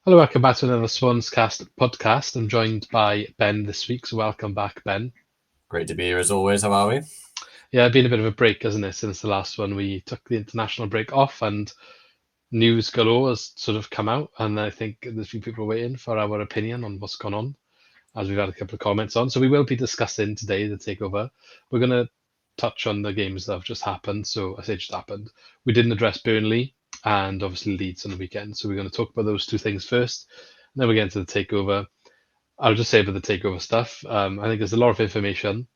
Hello, welcome back to another SwansCast podcast. I'm joined by Ben this week, so welcome back, Ben. Great to be here as always. How are we? Yeah, been a bit of a break, hasn't it, since the last one? We took the international break off, and news galore has sort of come out, and I think there's a few people waiting for our opinion on what's gone on, as we've had a couple of comments on. So we will be discussing today the takeover. We're going to touch on the games that have just happened. So I say just happened. We didn't address Burnley and obviously Leeds on the weekend. So we're going to talk about those two things first. And then we get into the takeover. I'll just say about the takeover stuff. I think there's a lot of information,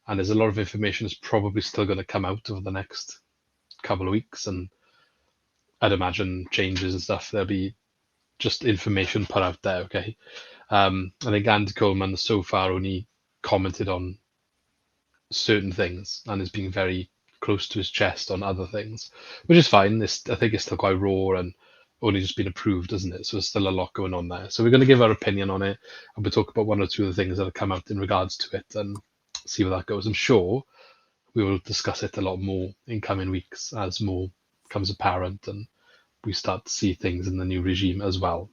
and there's a lot of information that's probably still going to come out over the next couple of weeks. And I'd imagine changes and stuff. There'll be just information put out there. Okay. I think Andy Coleman so far only commented on certain things and is being very close to his chest on other things, which is fine. I think it's still quite raw and only just been approved, isn't it? So there's still a lot going on there. So we're going to give our opinion on it, and we'll talk about one or two of the things that have come out in regards to it and see where that goes. I'm sure we will discuss it a lot more in coming weeks as more becomes apparent and we start to see things in the new regime as well.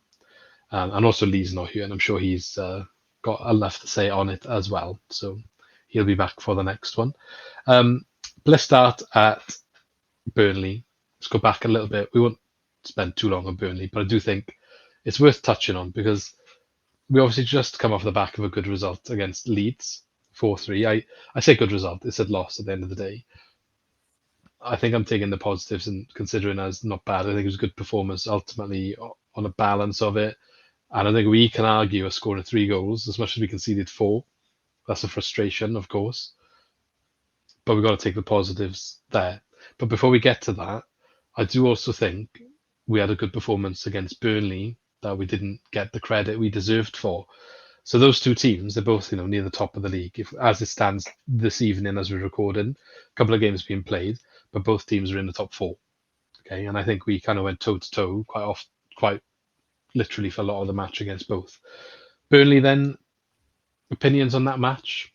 And also Lee's not here, and I'm sure he's got enough to say on it as well. So he'll be back for the next one. But let's start at Burnley. Let's go back a little bit. We won't spend too long on Burnley, but I do think it's worth touching on because we obviously just come off the back of a good result against Leeds, 4-3. I say good result. It's a loss at the end of the day. I think I'm taking the positives and considering as not bad. I think it was a good performance ultimately on a balance of it. And I think we can argue a scoring 3 goals as much as we conceded 4. That's a frustration, of course. But we've got to take the positives there. But before we get to that, I do also think we had a good performance against Burnley that we didn't get the credit we deserved for. So those two teams, they're both near the top of the league. As it stands this evening as we're recording, a couple of games being played, but both teams are in the top 4. Okay, and I think we kind of went toe to toe quite literally for a lot of the match against both. Burnley then, opinions on that match?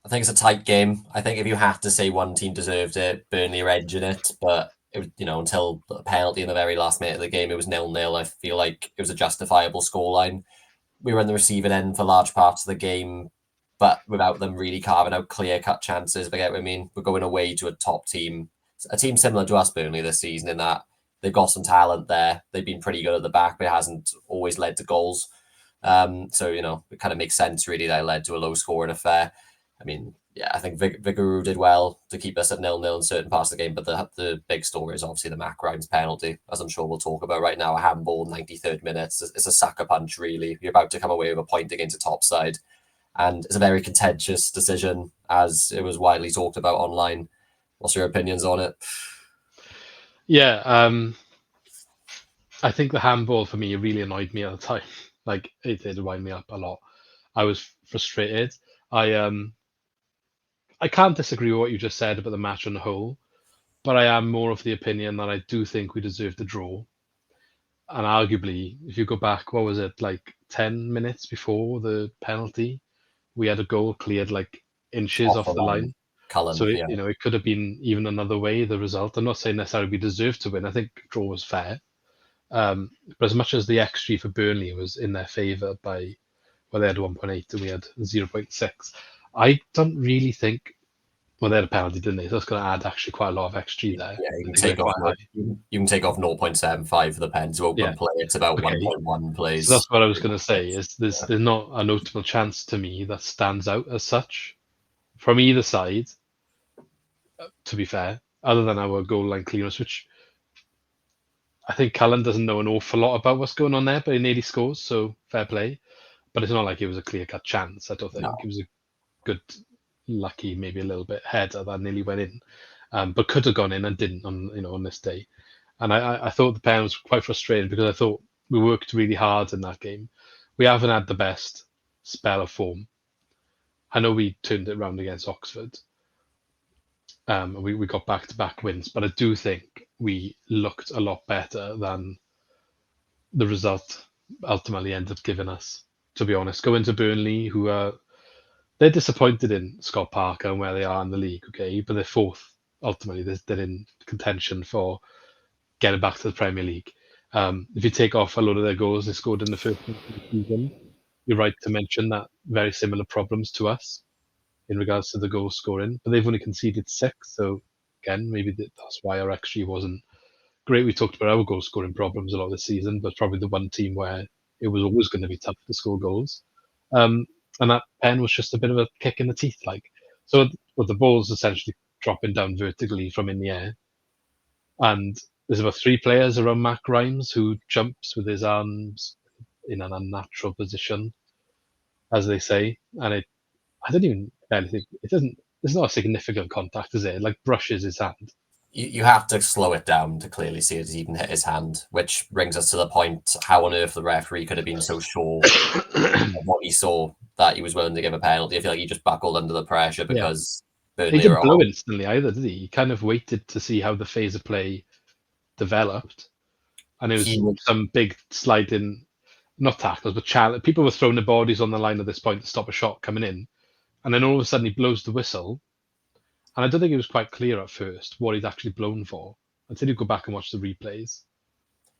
I think it's a tight game. I think if you had to say one team deserved it, Burnley are edging it, but it was, until the penalty in the very last minute of the game, it was 0-0. I feel like it was a justifiable scoreline. We were in the receiving end for large parts of the game, but without them really carving out clear-cut chances. But I mean, we're going away to a top team, a team similar to us, Burnley, this season, in that they've got some talent there. They've been pretty good at the back, but it hasn't always led to goals. So, it kind of makes sense, really, that it led to a low-scoring affair. I mean, yeah, I think Vigouroux did well to keep us at 0-0 in certain parts of the game, but the big story is obviously the Mac Grimes penalty, as I'm sure we'll talk about right now. A handball, 93rd minute. It's a sucker punch, really. You're about to come away with a point against a top side. And it's a very contentious decision, as it was widely talked about online. What's your opinions on it? Yeah, I think the handball for me really annoyed me at the time. Like it did wind me up a lot. I was frustrated. I can't disagree with what you just said about the match on the whole, but I am more of the opinion that I do think we deserved the draw. And arguably, if you go back, what was it, like 10 minutes before the penalty, we had a goal cleared like inches Off off the the line. line. So Cullen, it, yeah. it could have been even another way, the result. I'm not saying necessarily we deserved to win. I think draw was fair. But as much as the XG for Burnley was in their favour by, well, they had 1.8 and we had 0.6, I don't really think, well, they had a penalty, didn't they? So that's going to add actually quite a lot of XG there. Yeah, you I can think they're take off quite high. you can take off 0.75 for the pen to Yeah. open play. It's about Okay. 1.1 So plays. that's what I was going to say. Is there's not a notable chance to me that stands out as such from either side. To be fair, other than our goal line clearance, which I think Cullen doesn't know an awful lot about what's going on there, but he nearly scores, so fair play. But it's not like it was a clear cut chance. I don't think No. it was a good, lucky, maybe a little bit header that nearly went in, but could have gone in and didn't on this day. And I thought the pen was quite frustrating because I thought we worked really hard in that game. We haven't had the best spell of form. I know we turned it around against Oxford. We got back-to-back wins, but I do think we looked a lot better than the result ultimately ended up giving us. To be honest, going to Burnley, who are they're disappointed in Scott Parker and where they are in the league, okay, but they're 4th ultimately. They're in contention for getting back to the Premier League. If you take off a load of their goals they scored in the first half of the season, you're right to mention that very similar problems to us in regards to the goal scoring, but they've only conceded 6. So again, maybe that's why our XG wasn't great. We talked about our goal scoring problems a lot this season, but probably the one team where it was always going to be tough to score goals. And that pen was just a bit of a kick in the teeth. So the ball's essentially dropping down vertically from in the air, and there's about 3 players around Mac Rhymes who jumps with his arms in an unnatural position, as they say, and I don't even barely think it doesn't. There's not a significant contact, is it? Like brushes his hand. You have to slow it down to clearly see it even hit his hand, which brings us to the point: how on earth the referee could have been so sure of what he saw that he was willing to give a penalty. I feel like he just buckled under the pressure Yeah, because he Burnley were didn't at blow home. instantly either, did he? He kind of waited to see how the phase of play developed, and it He was would, some big sliding, not tackles, but people were throwing their bodies on the line at this point to stop a shot coming in, and then all of a sudden he blows the whistle, and I don't think it was quite clear at first what he'd actually blown for until you go back and watch the replays.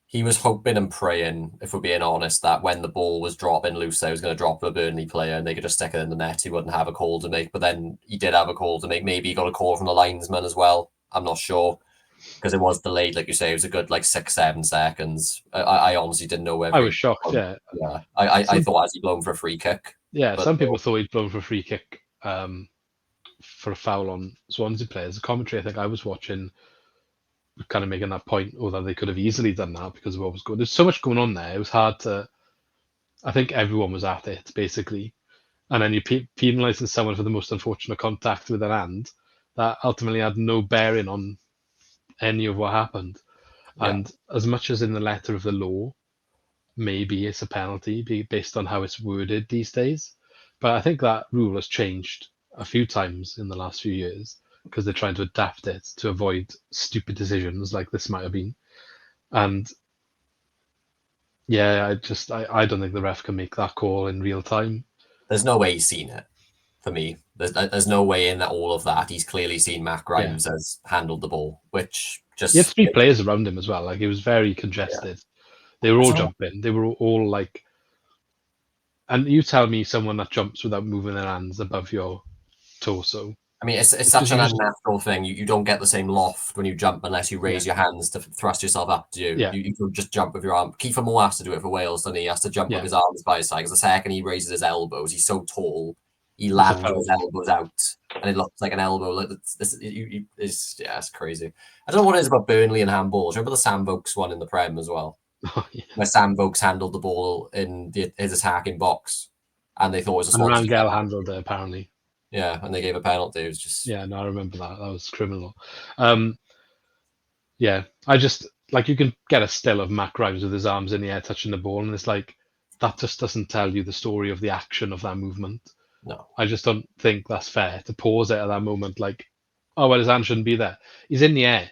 he was hoping and praying, if we're being honest, that when the ball was dropping loose, they was going to drop a Burnley player and they could just stick it in the net. He wouldn't have a call to make, but then he did have a call to make. Maybe he got a call from the linesman as well. I'm not sure because it was delayed, like you say. It was a good 6-7 seconds. I honestly didn't know whether I was he. shocked. Yeah, Yeah, I some thought as he blown for a free kick, but some people no. thought he'd blown for a free kick for a foul on Swansea players. The commentary I think I was watching kind of making that point, although they could have easily done that because of what was going. There's so much going on there. It was hard to. I think everyone was at it basically, and then you penalising someone for the most unfortunate contact with an hand that ultimately had no bearing on any of what happened. Yeah. And as much as in the letter of the law, maybe it's a penalty based on how it's worded these days, but I think that rule has changed a few times in the last few years because they're trying to adapt it to avoid stupid decisions like this might have been. And yeah, I don't think the ref can make that call in real time. There's no way he's seen it. For me, there's no way in that all of that he's clearly seen Mac Yeah, Grimes has handled the ball, which he had just 3 players around him as well. Like it was very yeah. congested. They were I all don't know. jumping. They were all like, and you tell me someone that jumps without moving their hands above your torso. I mean, it's Because such an you just, unnatural thing. You don't get the same loft when you jump unless you yeah, raise your hands to thrust yourself up to you. yeah, You can just jump with your arm. Kiefer Moore has to do it for Wales, doesn't he? He has to jump with yeah. his arms by his side. Because the second he raises his elbows, he's so tall, he It's a lands with foul. his elbows out, and it looks like an elbow. Like it's crazy. I don't know what it is about Burnley and handballs. Remember the Sam Vokes one in the Prem as well, Oh, yeah. where Sam Vokes handled the ball in his attacking box, and they thought it was a And Swansea Rangel foul. handled it apparently. Yeah, and they gave a penalty. It was just Yeah, no, I remember that. That was criminal. Um, yeah, I just like you can get a still of Mac Grimes with his arms in the air touching the ball, and it's like that just doesn't tell you the story of the action of that movement. no. I just don't think that's fair to pause it at that moment. Like, oh well, his hand shouldn't be there. He's in the air.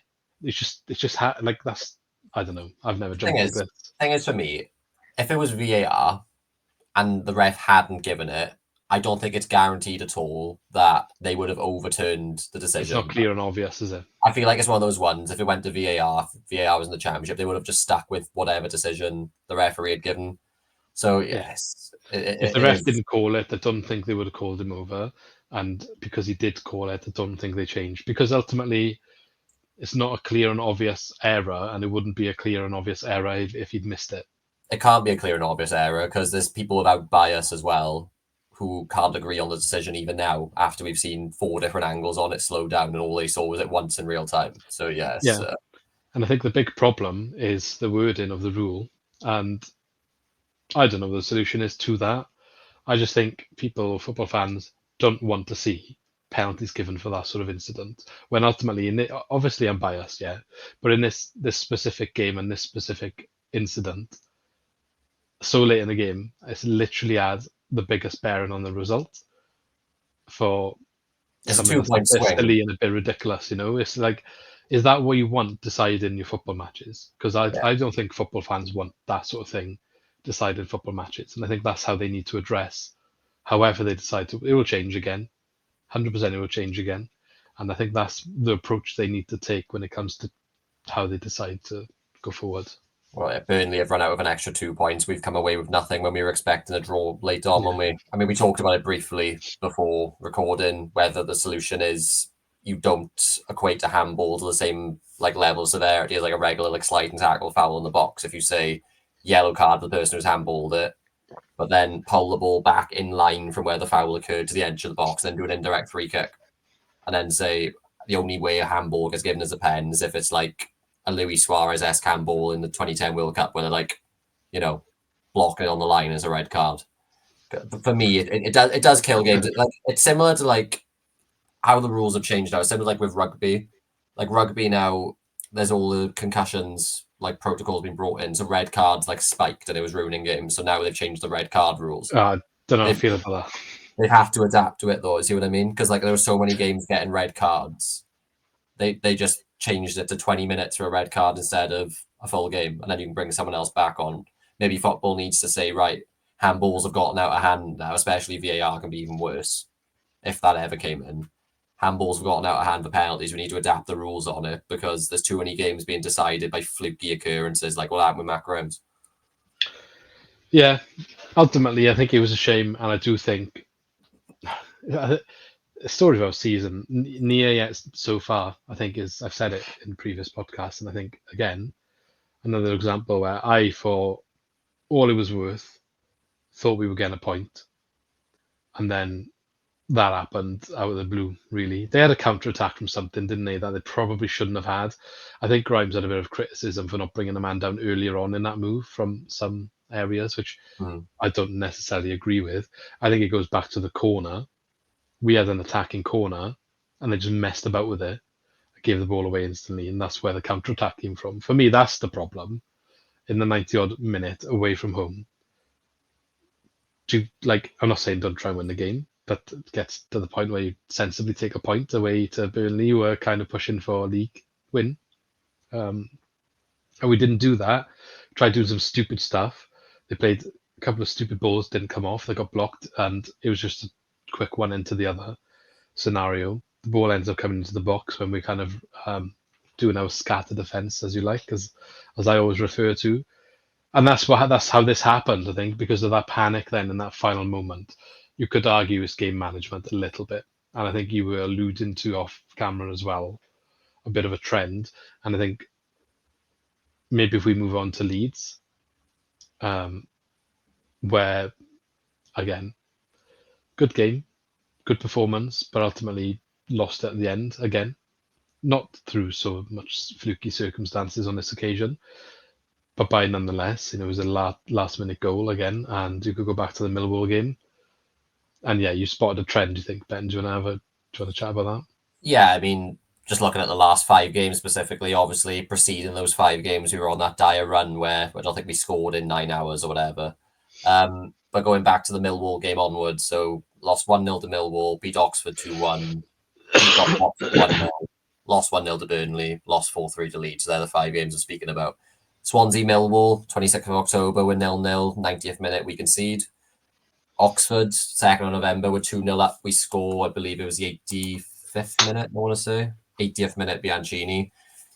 Like that's. I don't know. I've never Thing jumped like is, this. thing is for me, if it was VAR and the ref hadn't given it, I don't think it's guaranteed at all that they would have overturned the It's not decision. clear and obvious, is it? I feel like it's one of those ones. If it went to VAR, if VAR was in the championship, they would have just stuck with whatever decision the referee had given. So Yeah. yes, If the it ref is. didn't call it, I don't think they would have called him over. And because he did call it, I don't think they changed. Because ultimately, it's not a clear and obvious error, and it wouldn't be a clear and obvious error if he'd missed it. It can't be a clear and obvious error because there's people without bias as well who can't agree on the decision even now after we've seen 4 different angles on it slow down and all they saw was it once in real time. So yes, Yeah. And I think the big problem is the wording of the rule. And I don't know what the solution is to that. I just think football fans, don't want to see penalties given for that sort of incident. When ultimately, obviously, I'm biased, yeah, but in this specific game and this specific incident, so late in the game, it's literally had the biggest bearing on the result for it's a something two that's a point bit swing. silly and a bit ridiculous. It's like, is that what you want deciding your football matches? Because Yeah, I don't think football fans want that sort of thing decided football matches, and I think that's how they need to address. However, they decide to, it will change again. 100% it will change again, and I think that's the approach they need to take when it comes to how they decide to go forward. Well, Burnley have run out of an extra 2 points. We've come away with nothing when we were expecting a draw late on. When we, I mean, we talked about it briefly before recording, whether the solution is you don't equate a handball to the same like level of severity as like a regular like sliding tackle foul in the box. If you say yellow card for the person who's handballed it, but then pull the ball back in line from where the foul occurred to the edge of the box, and then do an indirect free kick, and then say the only way a handball gets given as a pen is if it's like a Luis Suarez-esque handball in the 2010 World Cup when they're like, blocking it on the line as a red card. For me, it does kill games. It's similar to like how the rules have changed now. It's similar like with rugby. Like rugby now, there's all the concussions like protocols being brought in. So red cards like spiked and it was ruining games. So now they've changed the red card rules. I don't know how I feel about that. They have to adapt to it though. See what I mean? Because like there were so many games getting red cards. They just changed it to 20 minutes for a red card instead of a full game, and then you can bring someone else back on. Maybe football needs to say, right, handballs have gotten out of hand now, especially VAR can be even worse if that ever came in. Handballs have gotten out of hand for penalties. We need to adapt the rules on it because there's too many games being decided by fluky occurrences like what happened with Mac Grimes. Yeah, ultimately, I think it was a shame, and I do think the story of our season, near yet so far, I think is, I've said it in previous podcasts, and I think, again, another example where I, for all it was worth, thought we were getting a point, and then that happened out of the blue, really. They had a counter-attack from something, didn't they, that they probably shouldn't have had. I think Grimes had a bit of criticism for not bringing a man down earlier on in that move from some areas, which I don't necessarily agree with. I think it goes back to the corner. We had an attacking corner, and they just messed about with it. Gave the ball away instantly, and that's where the counter-attack came from. For me, that's the problem. In the 90-odd minute away from home, I'm not saying don't try and win the game, but it gets to the point where you sensibly take a point away to Burnley, who are kind of pushing for a league win. And we didn't do that. Tried doing some stupid stuff. They played a couple of stupid balls, didn't come off. They got blocked, and it was just a quick one into the other scenario. The ball ends up coming into the box when we kind of doing our scatter defense, as you like, as I always refer to. And that's how this happened, I think, because of that panic then in that final moment. You could argue it's game management a little bit. And I think you were alluding to off camera as well, a bit of a trend. And I think maybe if we move on to Leeds, where, again, good game, good performance, but ultimately lost at the end again. Not through so much fluky circumstances on this occasion, but by nonetheless, it was a last minute goal again, and you could go back to the Millwall game. And yeah, you spotted a trend, you think, Ben? Do you want to chat about that? Yeah, I mean, just looking at the last 5 games specifically, obviously preceding those 5 games, we were on that dire run where I don't think we scored in 9 hours or whatever. But going back to the Millwall game onwards, so lost 1-0 to Millwall, beat Oxford 2-1, beat Oxford 1-0, lost 1-0 to Burnley, lost 4-3 to Leeds. So they're the 5 games I'm speaking about. Swansea Millwall, 26th of October, we're 0-0, 90th minute, we concede. Oxford, 2nd of November, we're 2-0 up. We score, I believe it was the 85th minute, I want to say. 80th minute, Bianchini.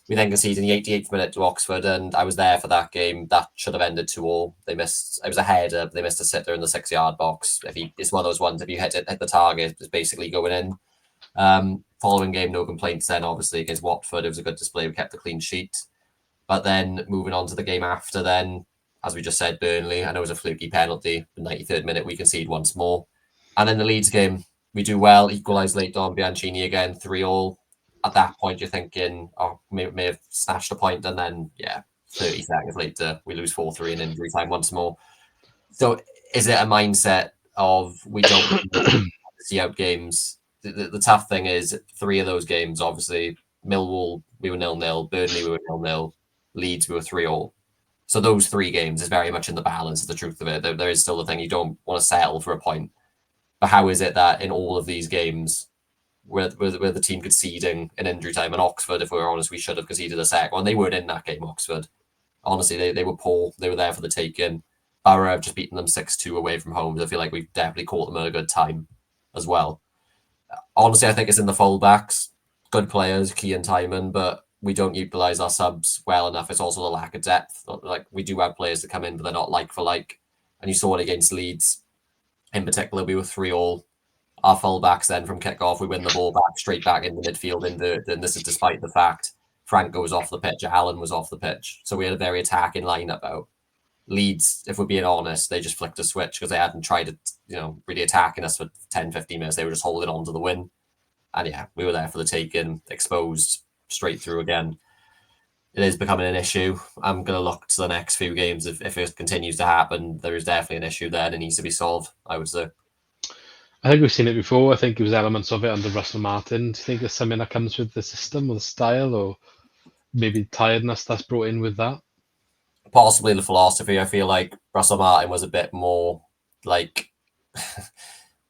We then conceded in the 88th minute to Oxford, and I was there for that game. That should have ended 2-2. They missed, it was a header, but they missed a sitter in the 6-yard box. It's one of those ones, if you hit the target, it's basically going in. Following game, no complaints then, obviously, against Watford. It was a good display. We kept the clean sheet. But then moving on to the game after then, as we just said, Burnley, I know it was a fluky penalty. The 93rd minute, we concede once more. And then the Leeds game, we do well, equalise late on, Bianchini again, 3-3. At that point, you're thinking, may have snatched a point. And then, 30 seconds later, we lose 4-3 in injury time once more. So is it a mindset of we don't see out games? The tough thing is 3 of those games, obviously, Millwall, we were 0-0, Burnley, we were 0-0, Leeds, we were 3-3. So those 3 games is very much in the balance, is the truth of it. There is still the thing, you don't want to settle for a point. But how is it that in all of these games, where the team conceding in injury time, and Oxford, if we're honest, we should have conceded a second one. They weren't in that game, Oxford. Honestly, they were poor. They were there for the taking. Borough have just beaten them 6-2 away from home. I feel like we've definitely caught them at a good time as well. Honestly, I think it's in the fullbacks. Good players, Key and Timon, but we don't utilise our subs well enough. It's also the lack of depth. Like, we do have players that come in, but they're not like for like. And you saw it against Leeds. In particular, we were 3-3. Our fullbacks then from kick-off, we win the ball back, straight back into midfield inverted. And this is despite the fact Franco was off the pitch, Allen was off the pitch. So we had a very attacking lineup out. Leeds, if we're being honest, they just flicked a switch because they hadn't tried to, really attacking us for 10, 15 minutes. They were just holding on to the win. And yeah, we were there for the taking, exposed straight through again. It is becoming an issue. I'm going to look to the next few games. If it continues to happen, there is definitely an issue there that needs to be solved, I would say. I think we've seen it before. I think it was elements of it under Russell Martin. Do you think there's something that comes with the system or the style, or maybe tiredness that's brought in with that? Possibly the philosophy. I feel like Russell Martin was a bit more like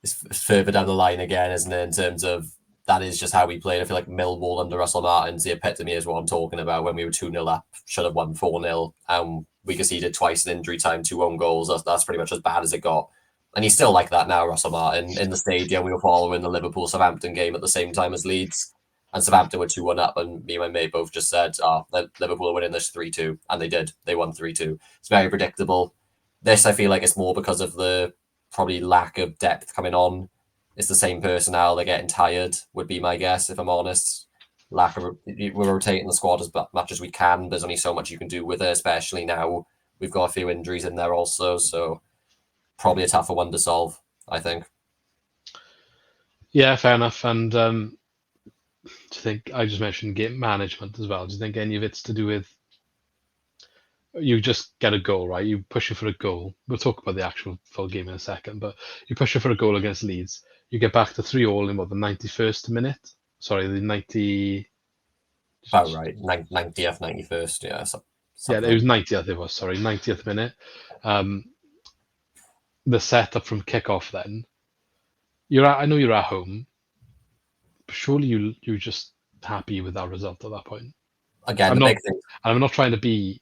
it's further down the line again, isn't it? In terms of that is just how we played. I feel like Millwall under Russell Martin's the epitome is what I'm talking about. When we were 2-0 up, should have won 4-0, and we conceded twice in injury time, 2 own goals. That's pretty much as bad as it got. And he's still like that now, Russell Martin. In the stadium, we were following the Liverpool-Southampton game at the same time as Leeds. And Southampton were 2-1 up, and me and my mate both just said, Liverpool are winning this 3-2. And they did. They won 3-2. It's very predictable. This, I feel like it's more because of the probably lack of depth coming on. It's the same personnel. They're getting tired, would be my guess, if I'm honest. We're rotating the squad as much as we can. There's only so much you can do with it, especially now. We've got a few injuries in there also, so probably a tougher one to solve, I think. Yeah, fair enough. And do you think, I just mentioned game management as well. Do you think any of it's to do with you just get a goal, right? You push it for a goal. We'll talk about the actual full game in a second, but you push it for a goal against Leeds. You get back to 3-3 in what, the 91st minute? Sorry, the 90. About right. 90th, 91st, yeah. Yeah, it was 90th, it was, sorry, 90th minute. The setup from kickoff then. I know you're at home, but surely you're just happy with that result at that point. Again, big thing. I'm not trying to be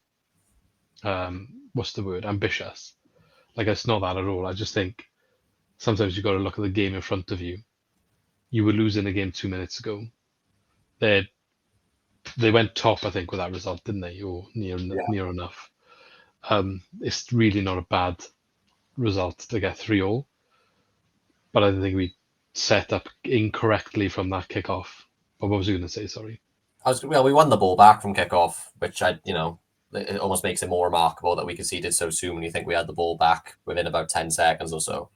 what's the word? Ambitious. Like, it's not that at all. I just think sometimes you've got to look at the game in front of you. You were losing the game 2 minutes ago. They went top, I think, with that result, didn't they? Or near enough. It's really not a bad result to get 3-3. But I think we set up incorrectly from that kickoff. But what was you going to say? Sorry. We won the ball back from kickoff, which it almost makes it more remarkable that we conceded so soon when you think we had the ball back within about 10 seconds or so.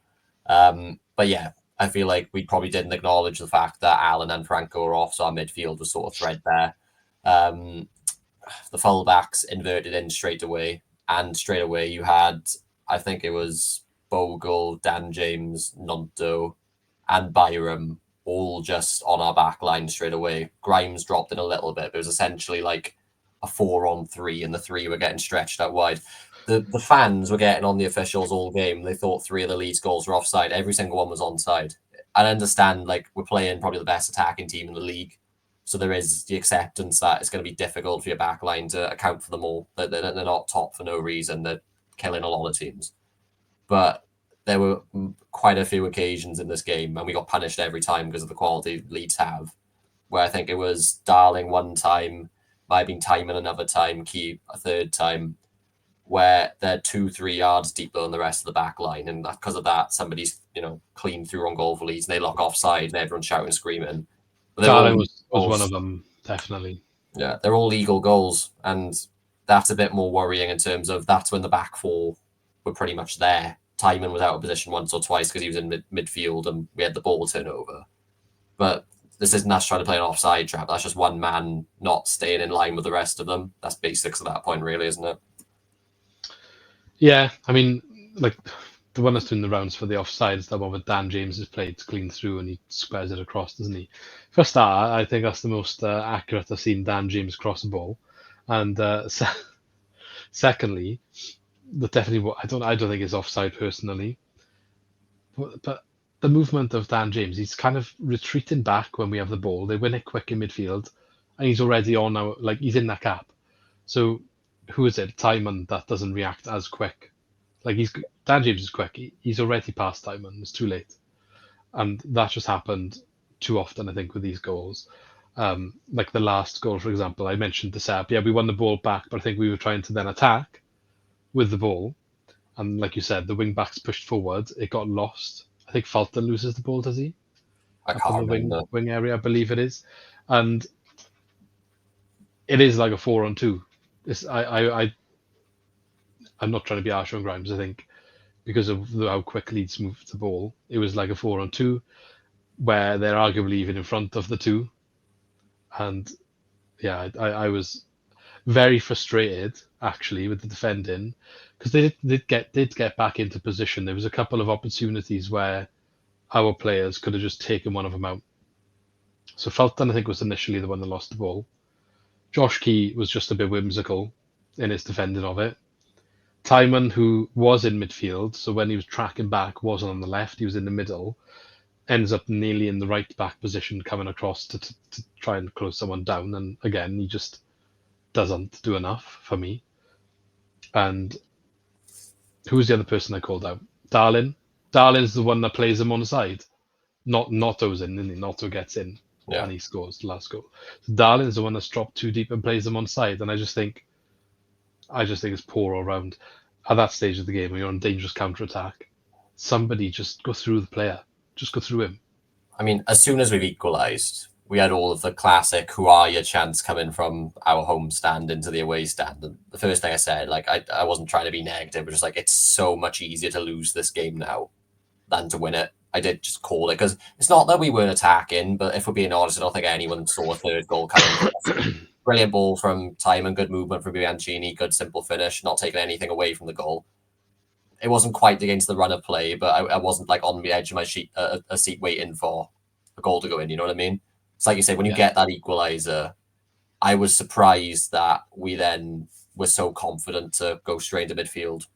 But yeah, I feel like we probably didn't acknowledge the fact that Allen and Franco were off, so our midfield was sort of threadbare. The fullbacks inverted in straight away, and straight away you had, I think it was Bogle, Dan James, Nonto, and Byram all just on our back line straight away. Grimes dropped in a little bit, but it was essentially like a 4-on-3, and the 3 were getting stretched out wide. The fans were getting on the officials all game. They thought 3 of the Leeds goals were offside. Every single one was onside. I understand, like, we're playing probably the best attacking team in the league, so there is the acceptance that it's going to be difficult for your back line to account for them all. They're not top for no reason. They're killing a lot of teams. But there were quite a few occasions in this game, and we got punished every time because of the quality Leeds have, where I think it was Darling one time, might have been Timon another time, Key a third time, where they're 2-3 yards deeper than the rest of the back line. And because of that, somebody's, clean through on goal for Leeds, and they lock offside, and everyone's shouting and screaming. Darling was one of them, definitely. Yeah, they're all legal goals, and that's a bit more worrying in terms of that's when the back four were pretty much there. Timon was out of position once or twice because he was in midfield and we had the ball turnover. But this isn't us trying to play an offside trap. That's just one man not staying in line with the rest of them. That's basics at that point, really, isn't it? Yeah, I mean, like, the one that's doing the rounds for the offside is the one with Dan James has played clean through and he squares it across, doesn't he? For a start, I think that's the most accurate I've seen Dan James cross a ball. And secondly, definitely, I don't think it's offside personally, but the movement of Dan James, he's kind of retreating back when we have the ball. They win it quick in midfield, and he's already on now, like he's in that gap. So who is it? Timon that doesn't react as quick. Like Dan James is quick. He's already past Timon. It's too late, and that just happened too often, I think, with these goals. Like the last goal, for example, I mentioned the setup. Yeah, we won the ball back, but I think we were trying to then attack with the ball. And like you said, the wing backs pushed forward. It got lost. I think Fulton loses the ball, does he? I Up in can't the remember. wing area, I believe it is. And it is like a 4-on-2. I'm not trying to be harsh on Grimes. I think because of how quick Leeds moved the ball, it was like a 4-on-2 where they're arguably even in front of the two. And yeah, I was very frustrated actually with the defending because they did get back into position. There was a couple of opportunities where our players could have just taken one of them out. So Fulton, I think, was initially the one that lost the ball. Josh Key was just a bit whimsical in his defending of it. Timon, who was in midfield, so when he was tracking back, wasn't on the left, he was in the middle, ends up nearly in the right back position coming across to try and close someone down. And again, he just doesn't do enough for me. And who's the other person I called out? Darlin. Darlin's the one that plays him on the side. Not Notto's in, isn't he? Notto gets in Yeah. and he scores the last goal. So Darlin's the one that's dropped too deep and plays him on side. And I just think it's poor all round. At that stage of the game, when you're on dangerous counter attack, somebody just go through the player. Just go through him. I mean, as soon as we've equalised, we had all of the classic "who are your" chants coming from our home stand into the away stand. And the first thing I said, like, I wasn't trying to be negative, but just like, it's so much easier to lose this game now than to win it. I did just call it because it's not that we weren't attacking, but if we're being honest, I don't think anyone saw a third goal coming for us. Brilliant ball from Timon, good movement from Bianchini, good simple finish, not taking anything away from the goal. It wasn't quite against the run of play, but I wasn't like on the edge of my seat waiting for a goal to go in. You know what I mean? It's like you say, when you get that equaliser, I was surprised that we then were so confident to go straight into midfield,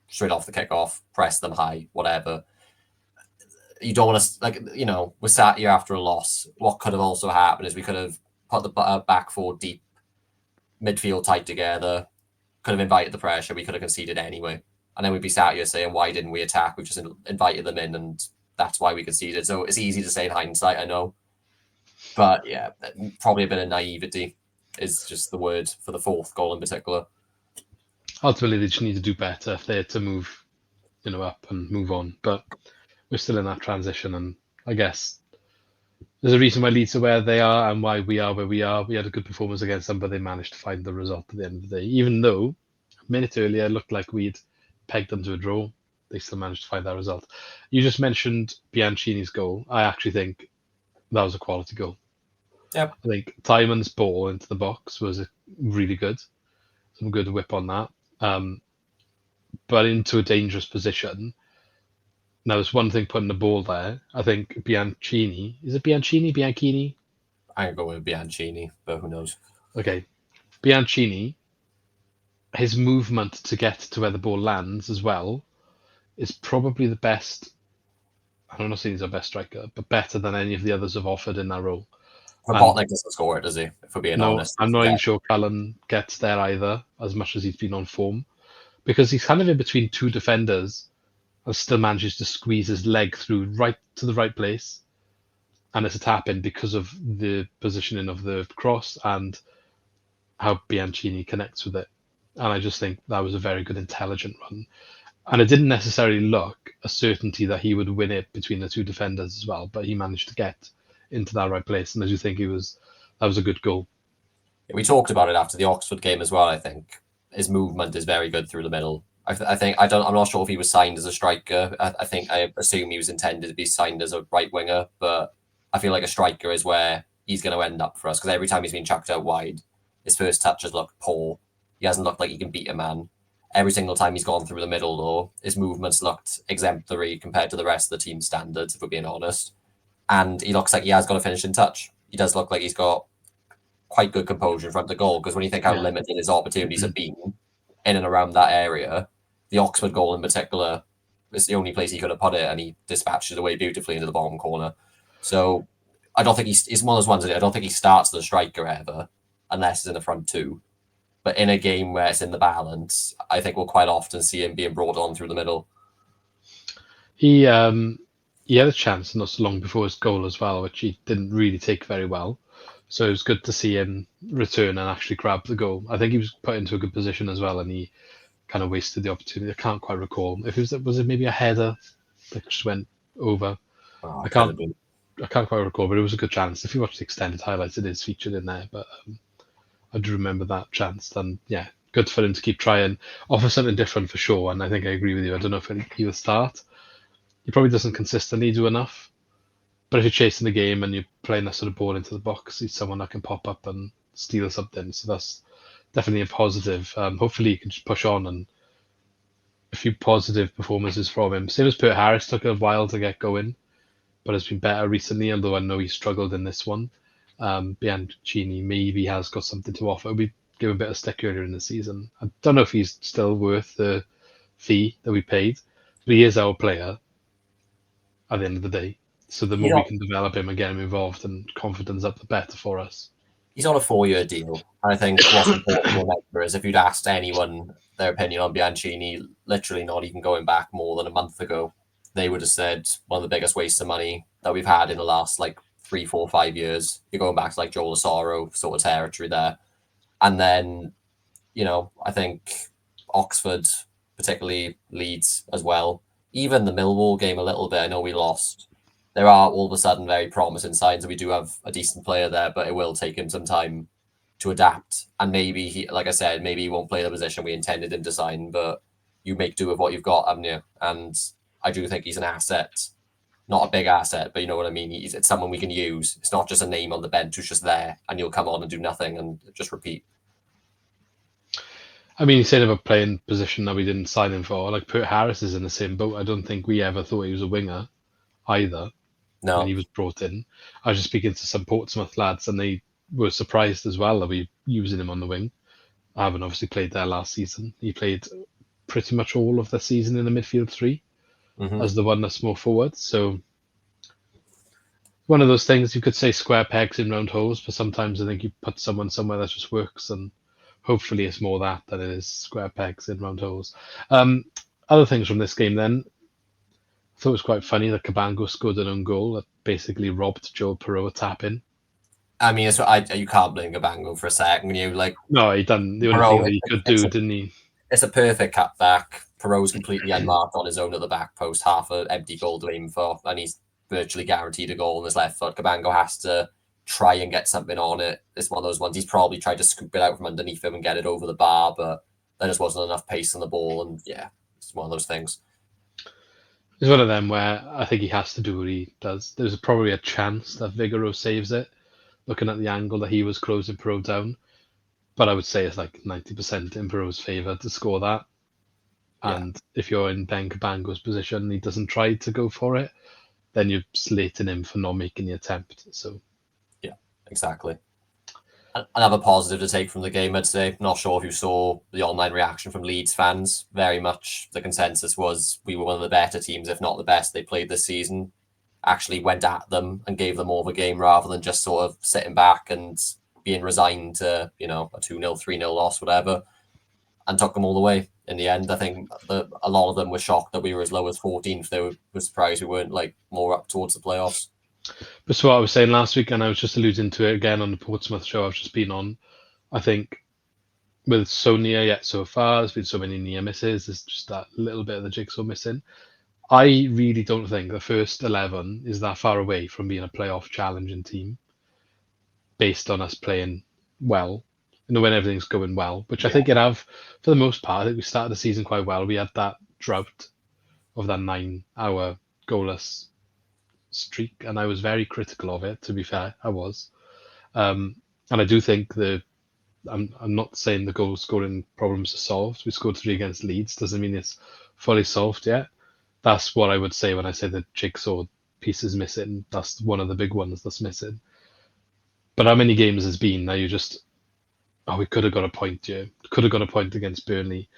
straight off the kickoff, press them high, whatever. You don't want to, we're sat here after a loss. What could have also happened is we could have put the back four deep, midfield tight together, could have invited the pressure. We could have conceded anyway. And then we'd be sat here saying, why didn't we attack? We've just invited them in, and that's why we conceded. So it's easy to say in hindsight, I know. But yeah, probably a bit of naivety is just the word for the fourth goal in particular. Ultimately, they just need to do better if they're to move, up and move on. But we're still in that transition, and I guess there's a reason why Leeds are where they are and why we are where we are. We had a good performance against them, but they managed to find the result at the end of the day. Even though a minute earlier it looked like we'd pegged them to a draw, they still managed to find that result. You just mentioned Bianchini's goal. I actually think that was a quality goal. Yep. I think Timon's ball into the box was really good. Some good whip on that. But into a dangerous position. Now, there's one thing putting the ball there. I think Bianchini. Is it Bianchini? Bianchini? I can go with Bianchini, but who knows? Okay. Bianchini, his movement to get to where the ball lands as well is probably the best. I'm not saying he's our best striker, but better than any of the others have offered in that role. Robotnik doesn't score it, does he? If we're being honest. I'm not even sure Cullen gets there either, as much as he's been on form. Because he's kind of in between two defenders and still manages to squeeze his leg through right to the right place. And it's a tap in because of the positioning of the cross and how Bianchini connects with it. And I just think that was a very good, intelligent run. And it didn't necessarily look a certainty that he would win it between the two defenders as well, but he managed to get into that right place. And I do think that was a good goal. We talked about it after the Oxford game as well. I think his movement is very good through the middle. I'm not sure if he was signed as a striker. I assume he was intended to be signed as a right winger, but I feel like a striker is where he's going to end up for us, because every time he's been chucked out wide, his first touches look poor. He hasn't looked like he can beat a man. Every single time he's gone through the middle, though, his movements looked exemplary compared to the rest of the team standards, if we're being honest. And he looks like he has got a finishing touch. He does look like he's got quite good composure in front of the goal, because when you think how limited his opportunities have been in and around that area, the Oxford goal in particular is the only place he could have put it, and he dispatched it away beautifully into the bottom corner. So I don't think he's one of those ones. I don't think he starts as a striker ever, unless he's in the front two. But in a game where it's in the balance, I think we'll quite often see him being brought on through the middle. He had a chance not so long before his goal as well, which he didn't really take very well. So it was good to see him return and actually grab the goal. I think he was put into a good position as well, and he kind of wasted the opportunity. I can't quite recall if was it maybe a header that just went over. Oh, I it could can't have been. I can't quite recall, but it was a good chance. If you watch the extended highlights, it is featured in there. But I do remember that chance. And yeah, good for him to keep trying, offer something different for sure. And I think I agree with you. I don't know if he will start. He probably doesn't consistently do enough. But if you're chasing the game and you're playing that sort of ball into the box, he's someone that can pop up and steal something. So that's definitely a positive. Hopefully, he can just push on, and a few positive performances from him. Same as Pert Harris, took a while to get going, but has been better recently, although I know he struggled in this one. Bianchini maybe has got something to offer. We gave him a bit of stick earlier in the season. I don't know if he's still worth the fee that we paid, but he is our player at the end of the day. So the He's more we on, can develop him and get him involved and confidence up, the better for us. he's on a 4-year deal. And I think what's important to remember is if you'd asked anyone their opinion on Bianchini, literally not even going back more than a month ago, they would have said one of the biggest wastes of money that we've had in the last like 3, 4, 5 years. You're going back to like Joel Asaro sort of territory there. And then, I think Oxford, particularly Leeds as well, even the Millwall game a little bit, I know we lost. There are all of a sudden very promising signs that we do have a decent player there, but it will take him some time to adapt. And maybe he, like I said, maybe he won't play the position we intended him to sign, but you make do with what you've got, haven't you? And I do think he's an asset, not a big asset, but you know what I mean. It's someone we can use. It's not just a name on the bench who's just there and you'll come on and do nothing and just repeat. I mean, he said about playing position that we didn't sign him for. Like Pert Harris is in the same boat. I don't think we ever thought he was a winger either when No. he was brought in. I was just speaking to some Portsmouth lads, and they were surprised as well that we using him on the wing. I haven't obviously played there last season. He played pretty much all of the season in the midfield three Mm-hmm. as the one that's more forward. So one of those things you could say square pegs in round holes, but sometimes I think you put someone somewhere that just works, and hopefully it's more that than it is square pegs in round holes. Other things from this game then. I thought it was quite funny that Cabango scored an own goal that basically robbed Joe Perot a tap in. I mean, you can't blame Gabango for a second. You like No, he done the only thing Perot. that he could do, didn't he? It's a perfect cutback. Perot's completely unmarked on his own at the back post, half an empty goal to aim for, and he's virtually guaranteed a goal on his left foot. Cabango has to try and get something on it. It's one of those ones he's probably tried to scoop it out from underneath him and get it over the bar, but there just wasn't enough pace on the ball, and yeah, it's one of those things. It's one of them where I think he has to do what he does. There's probably a chance that Vigoro saves it, looking at the angle that he was closing Perot down. But I would say it's like 90% in Perot's favour to score that. Yeah. And if you're in Ben Cabango's position and he doesn't try to go for it, then you're slating him for not making the attempt. So Yeah, exactly. Another positive to take from the game, I'd say. Not sure if you saw the online reaction from Leeds fans. Very much the consensus was we were one of the better teams, if not the best they played this season. Actually went at them and gave them more of a game rather than just sort of sitting back and being resigned to, a 2-0, 3-0 loss, whatever, and took them all the way. In the end, I think a lot of them were shocked that we were as low as 14th. They were surprised we weren't like more up towards the playoffs. But so what I was saying last week, and I was just alluding to it again on the Portsmouth show I've just been on, I think with so near yet so far, there's been so many near misses, there's just that little bit of the jigsaw missing. I really don't think the first 11 is that far away from being a playoff challenging team based on us playing well, when everything's going well, which I think it have for the most part. I think we started the season quite well. We had that drought of that 9-hour goalless streak, and I was very critical of it. To be fair, I was, and I do think I'm not saying the goal scoring problems are solved. We scored 3 against Leeds. Doesn't mean it's fully solved yet. That's what I would say when I say the jigsaw piece is missing. That's one of the big ones that's missing. But how many games has been now? You just, we could have got a point here. Could have got a point against Burnley.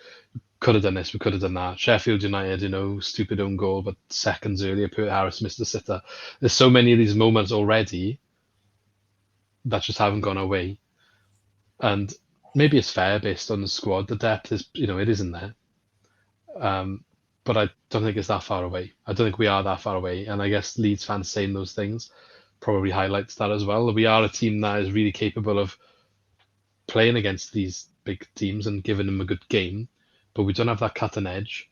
Could have done this. We could have done that. Sheffield United, stupid own goal, but seconds earlier, Pert Harris missed the sitter. There's so many of these moments already that just haven't gone away. And maybe it's fair based on the squad. The depth is, it isn't there. But I don't think it's that far away. I don't think we are that far away. And I guess Leeds fans saying those things, probably highlights that as well. We are a team that is really capable of playing against these big teams and giving them a good game, but we don't have that cutting edge,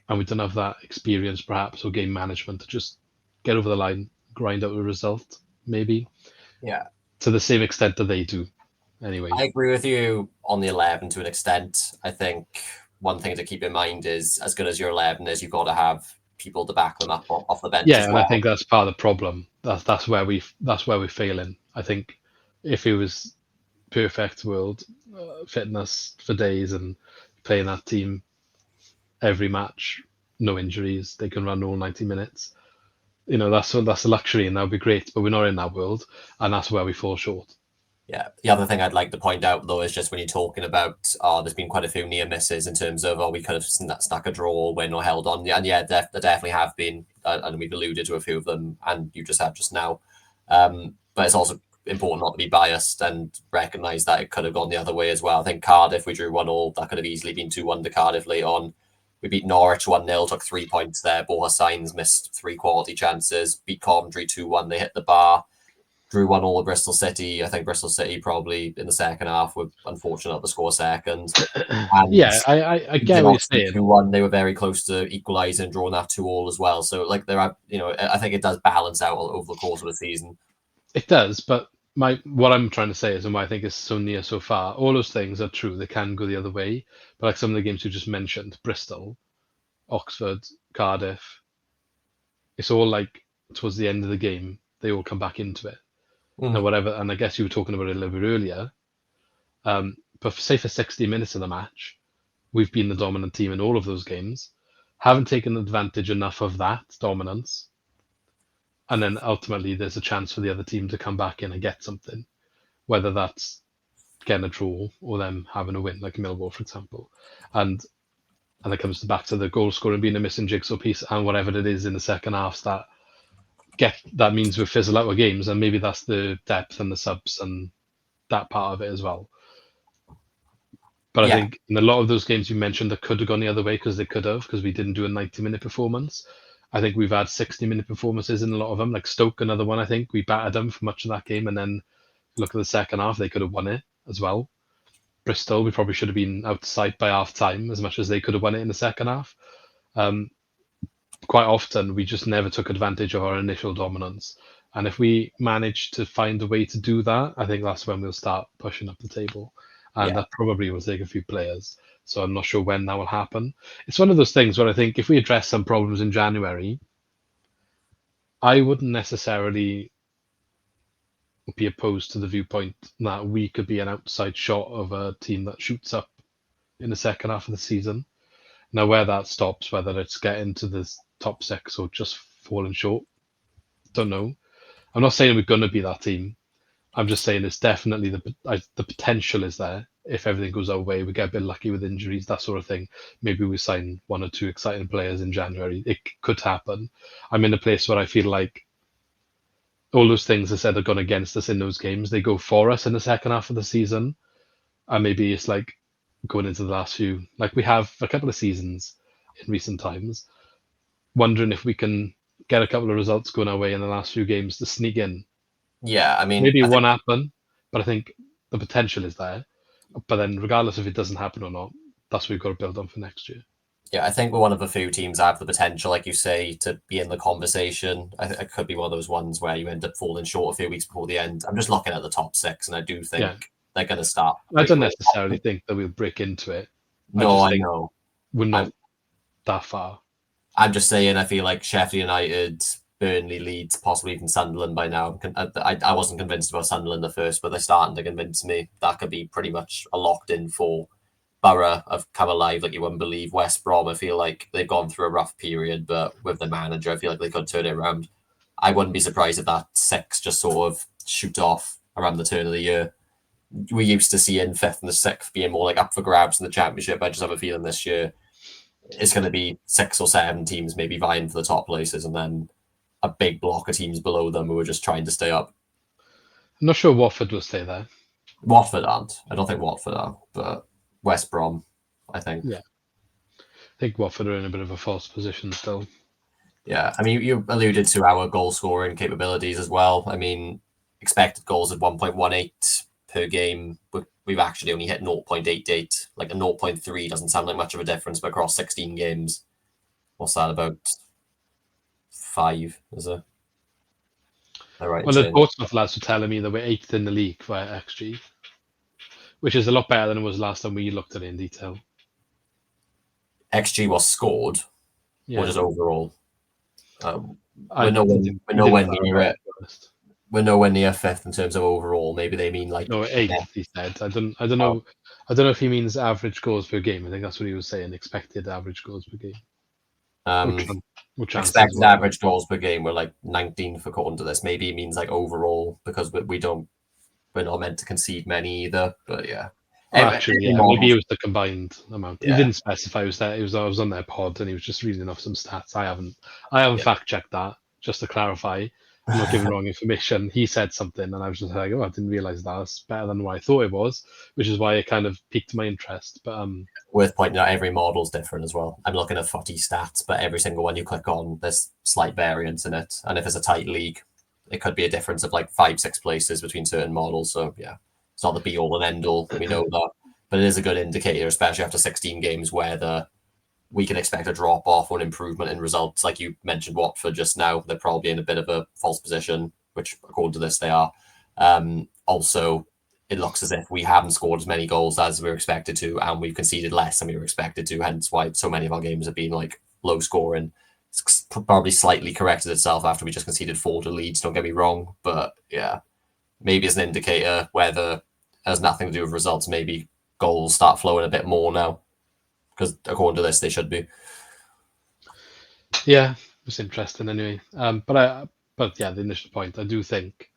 and we don't have that experience perhaps or game management to just get over the line, grind out a result, maybe Yeah. to the same extent that they do. Anyway, I agree with you on the 11 to an extent. I think one thing to keep in mind is as good as your 11 is, you've got to have people to back them up off the bench yeah, as and I well. think that's part of the problem. That's where we're failing. I think if it was perfect world, fitness for days and playing that team every match, no injuries, they can run all 90 minutes. That's a luxury, and that would be great. But we're not in that world, and that's where we fall short. Yeah. The other thing I'd like to point out, though, is just when you're talking about, there's been quite a few near misses in terms of, we could have snuck a draw or win or held on. And yeah, there definitely have been, and we've alluded to a few of them, and you just have just now. But it's also important not to be biased and recognise that it could have gone the other way as well. I think Cardiff, we drew 1-1, that could have easily been 2-1 to Cardiff late on. We beat Norwich 1-0, took 3 points there. Borja Sainz missed 3 quality chances. Beat Coventry 2-1, they hit the bar. Drew 1-1 with Bristol City. I think Bristol City probably in the second half were unfortunate to score second. And Yeah, I get what you're saying. 2-1, they were very close to equalising and drawing that 2-2 as well. So like there are, I think it does balance out over the course of the season. It does, but what I'm trying to say is, and why I think it's so near so far, all those things are true. They can go the other way, but like some of the games you just mentioned, Bristol, Oxford, Cardiff, it's all like towards the end of the game, they all come back into it. Now, whatever, and I guess you were talking about it a little bit earlier, but say for 60 minutes of the match, we've been the dominant team in all of those games, haven't taken advantage enough of that dominance, and then ultimately there's a chance for the other team to come back in and get something, whether that's getting a draw or them having a win, like Millwall, for example. And it comes back to the goal scoring being a missing jigsaw piece, and whatever it is in the second half that means we fizzle out of games, and maybe that's the depth and the subs and that part of it as well. But I think in a lot of those games you mentioned that could have gone the other way because we didn't do a 90-minute performance. I think we've had 60-minute performances in a lot of them, like Stoke, another one. I think we battered them for much of that game, and then look at the second half, they could have won it as well. Bristol, we probably should have been outside by half time as much as they could have won it in the second half. Quite often, we just never took advantage of our initial dominance. And if we manage to find a way to do that, I think that's when we'll start pushing up the table. And that probably will take a few players. So I'm not sure when that will happen. It's one of those things where I think if we address some problems in January, I wouldn't necessarily be opposed to the viewpoint that we could be an outside shot of a team that shoots up in the second half of the season. Now, where that stops, whether it's getting to the top 6 or just falling short, don't know. I'm not saying we're going to be that team. I'm just saying it's definitely the potential is there. If everything goes our way, we get a bit lucky with injuries, that sort of thing. Maybe we sign 1 or 2 exciting players in January. It could happen. I'm in a place where I feel like all those things I said have gone against us in those games. They go for us in the second half of the season. And maybe it's like going into the last few, like we have a couple of seasons in recent times, wondering if we can get a couple of results going our way in the last few games to sneak in. Yeah, I mean, maybe it won't happen, but I think the potential is there. But then, regardless if it doesn't happen or not, that's what we've got to build on for next year. Yeah, I think we're one of the few teams that have the potential, like you say, to be in the conversation. It could be one of those ones where you end up falling short a few weeks before the end. I'm just looking at the top 6, and I do think they're going to start. I don't necessarily think that we'll break into it. No, I know. We're not that far. I'm just saying, I feel like Sheffield United, Burnley, Leeds, possibly even Sunderland by now. I wasn't convinced about Sunderland at first, but they're starting to convince me. That could be pretty much a locked-in for Borough have come alive like you wouldn't believe. West Brom, I feel like they've gone through a rough period, but with the manager, I feel like they could turn it around. I wouldn't be surprised if that 6 just sort of shoot off around the turn of the year. We used to see in 5th and the 6th being more like up for grabs in the Championship. I just have a feeling this year it's going to be 6 or 7 teams maybe vying for the top places, and then a big block of teams below them who are just trying to stay up. I'm not sure Watford will stay there. Watford aren't. I don't think Watford are, but West Brom, I think. Yeah. I think Watford are in a bit of a false position still. Yeah, I mean, you alluded to our goal scoring capabilities as well. I mean, expected goals at 1.18 per game, but we've actually only hit 0.88. Like a 0.3 doesn't sound like much of a difference, but across 16 games, what's that, about 5, is it? All right, Well, the Portsmouth lads were telling me they were 8th in the league via XG, which is a lot better than it was last time we looked at it in detail. XG was scored, or just overall? We're nowhere near it. We're nowhere near 5th in terms of overall. Maybe they mean like no 8th. He said. I don't know. I don't know if he means average goals per game. I think that's what he was saying. Expected average goals per game. Expected average goals per game were like 19th according to this. Maybe it means like overall because we're not meant to concede many either. But yeah. Actually, yeah, maybe it was the combined amount. Yeah. He didn't specify. I was on their pod and he was just reading off some stats. I haven't fact checked that, just to clarify. I'm not giving wrong information. He said something and I was just like, oh, I didn't realize that. It's better than what I thought it was, which is why it kind of piqued my interest. But worth pointing out, every model's different as well. I'm looking at footy stats, but every single one you click on, there's slight variance in it. And if it's a tight league, it could be a difference of like 5-6 places between certain models. So yeah, it's not the be all and end all. We know that, but it is a good indicator, especially after 16 games, whether we can expect a drop off or an improvement in results. Like you mentioned, Watford just now, they're probably in a bit of a false position, which according to this they are. Also, it looks as if we haven't scored as many goals as we were expected to, and we've conceded less than we were expected to. Hence why so many of our games have been like low scoring. It's probably slightly corrected itself after we just conceded 4 to Leeds. Don't get me wrong, but yeah, maybe as an indicator whether it has nothing to do with results. Maybe goals start flowing a bit more now, because according to this, they should be. Yeah, it's interesting anyway. But yeah, the initial point, I do think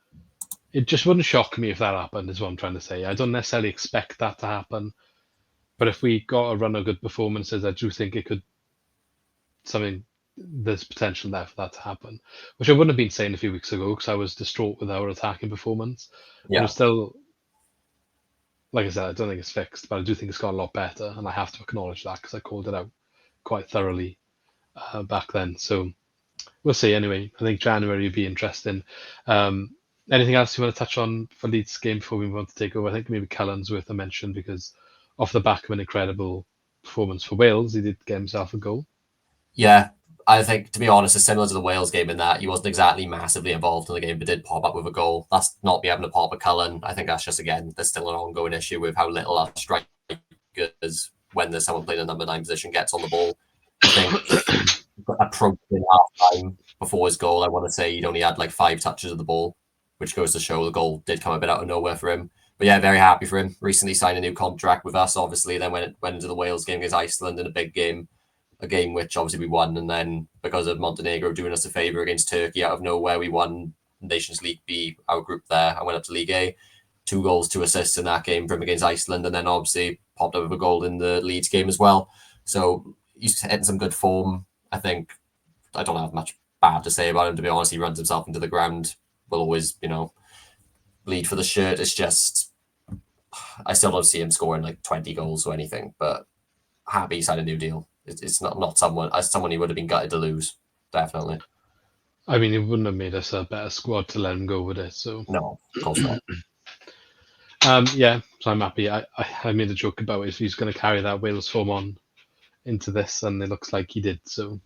it just wouldn't shock me if that happened, is what I'm trying to say. I don't necessarily expect that to happen, but if we got a run of good performances, I do think it could there's potential there for that to happen, which I wouldn't have been saying a few weeks ago because I was distraught with our attacking performance. Yeah. And I'm still, like I said, I don't think it's fixed, but I do think it's got a lot better, and I have to acknowledge that because I called it out quite thoroughly back then. So we'll see. Anyway, I think January would be interesting. Anything else you want to touch on for Leeds game before we move on to Takeover? I think maybe Cullen's worth a mention because off the back of an incredible performance for Wales, he did get himself a goal. Yeah, I think, to be honest, it's similar to the Wales game in that he wasn't exactly massively involved in the game, but did pop up with a goal. That's not me having a pop at Cullen. I think that's just, again, there's still an ongoing issue with how little our strikers, when there's someone playing a number 9 position, gets on the ball. I think approaching half-time before his goal, I want to say he'd only had like 5 touches of the ball, which goes to show the goal did come a bit out of nowhere for him. But yeah, very happy for him. Recently signed a new contract with us, obviously. Then went into the Wales game against Iceland in a big game. A game which obviously we won, and then because of Montenegro doing us a favour against Turkey out of nowhere, we won Nations League B, our group there. I went up to League A, 2 goals, 2 assists in that game for him against Iceland, and then obviously popped up with a goal in the Leeds game as well. So he's hitting some good form. I think I don't have much bad to say about him, to be honest. He runs himself into the ground, will always, bleed for the shirt. It's just, I still don't see him scoring like 20 goals or anything, but happy he's had a new deal. It's not someone he would have been gutted to lose, definitely. I mean, it wouldn't have made us a better squad to let him go with it. So no, of course not. Yeah, so I'm happy. I made a joke about if he's going to carry that Wales form on into this, and it looks like he did. So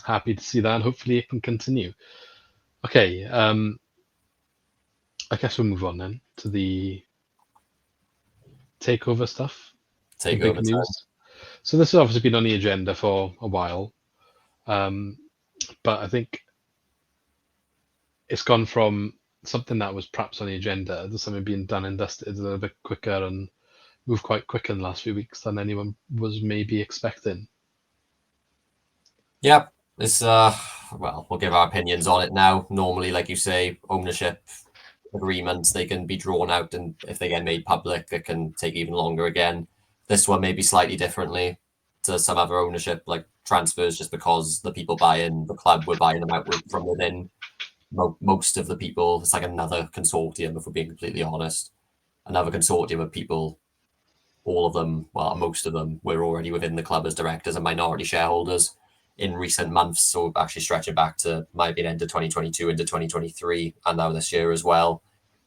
happy to see that, and hopefully it can continue. Okay, I guess we'll move on then to the Takeover stuff. Takeover big news. So this has obviously been on the agenda for a while, but I think it's gone from something that was perhaps on the agenda to something being done and dusted a little bit quicker and moved quite quick in the last few weeks than anyone was maybe expecting. Yep, it's well, we'll give our opinions on it now. Normally, like you say, ownership agreements, they can be drawn out, and if they get made public, it can take even longer again. This one maybe slightly differently to some other ownership, like transfers, just because the people buying the club were buying them out from within. Most of the people, it's like another consortium, if we're being completely honest. Another consortium of people, all of them, well, most of them, were already within the club as directors and minority shareholders. in recent months, so actually stretching back to might have been end of 2022 into 2023, and now this year as well,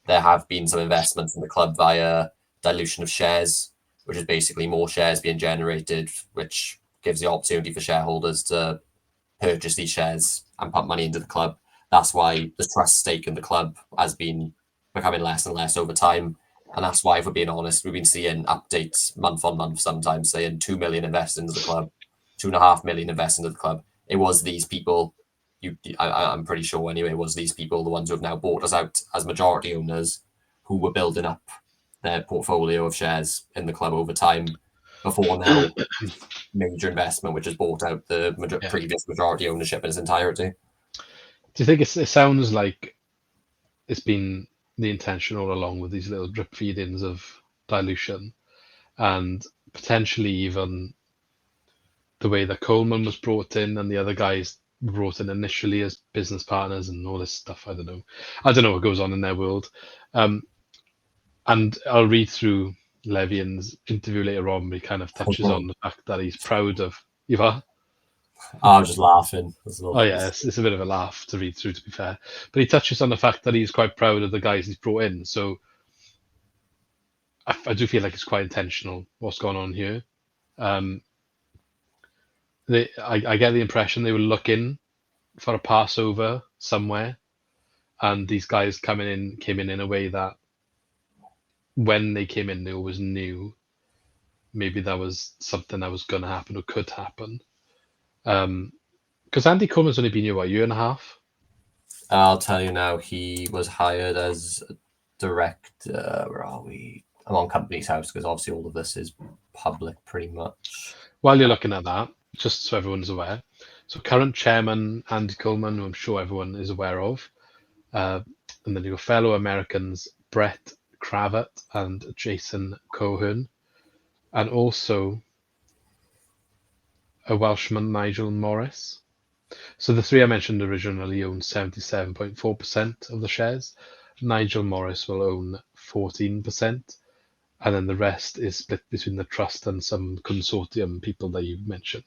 there have been some investments in the club via dilution of shares, which is basically more shares being generated, which gives the opportunity for shareholders to purchase these shares and put money into the club. That's why the trust stake in the club has been becoming less and less over time. And that's why, if we're being honest, we've been seeing updates month on month, sometimes saying 2 million invested into the club, 2.5 million invested into the club. It was these people, I'm pretty sure anyway, it was these people, the ones who have now bought us out as majority owners, who were building up their portfolio of shares in the club over time before now major investment, which has bought out the previous majority ownership in its entirety. Do you think it sounds like it's been the intention all along with these little drip feedings of dilution, and potentially even the way that Coleman was brought in and the other guys were brought in initially as business partners and all this stuff? I don't know what goes on in their world. And I'll read through Levian's interview later on, but he kind of touches on the fact that he's proud of Eva. I was just laughing. Oh yeah, it's a bit of a laugh to read through, to be fair. But he touches on the fact that he's quite proud of the guys he's brought in. So I do feel like it's quite intentional what's going on here. I get the impression they were looking for a Passover somewhere, and these guys came in a way that when they came in, they always knew maybe that was something that was going to happen or could happen. Because Andy Coleman's only been here, a year and a half? I'll tell you now, he was hired as director. Where are we? I'm on Company's House, because obviously all of this is public pretty much. While you're looking at that, just so everyone's aware, so current chairman Andy Coleman, who I'm sure everyone is aware of, and then your fellow Americans Brett Cravett and Jason Cohen, and also a Welshman, Nigel Morris. So the three I mentioned originally own 77.4% of the shares. Nigel Morris will own 14%, and then the rest is split between the trust and some consortium people that you mentioned.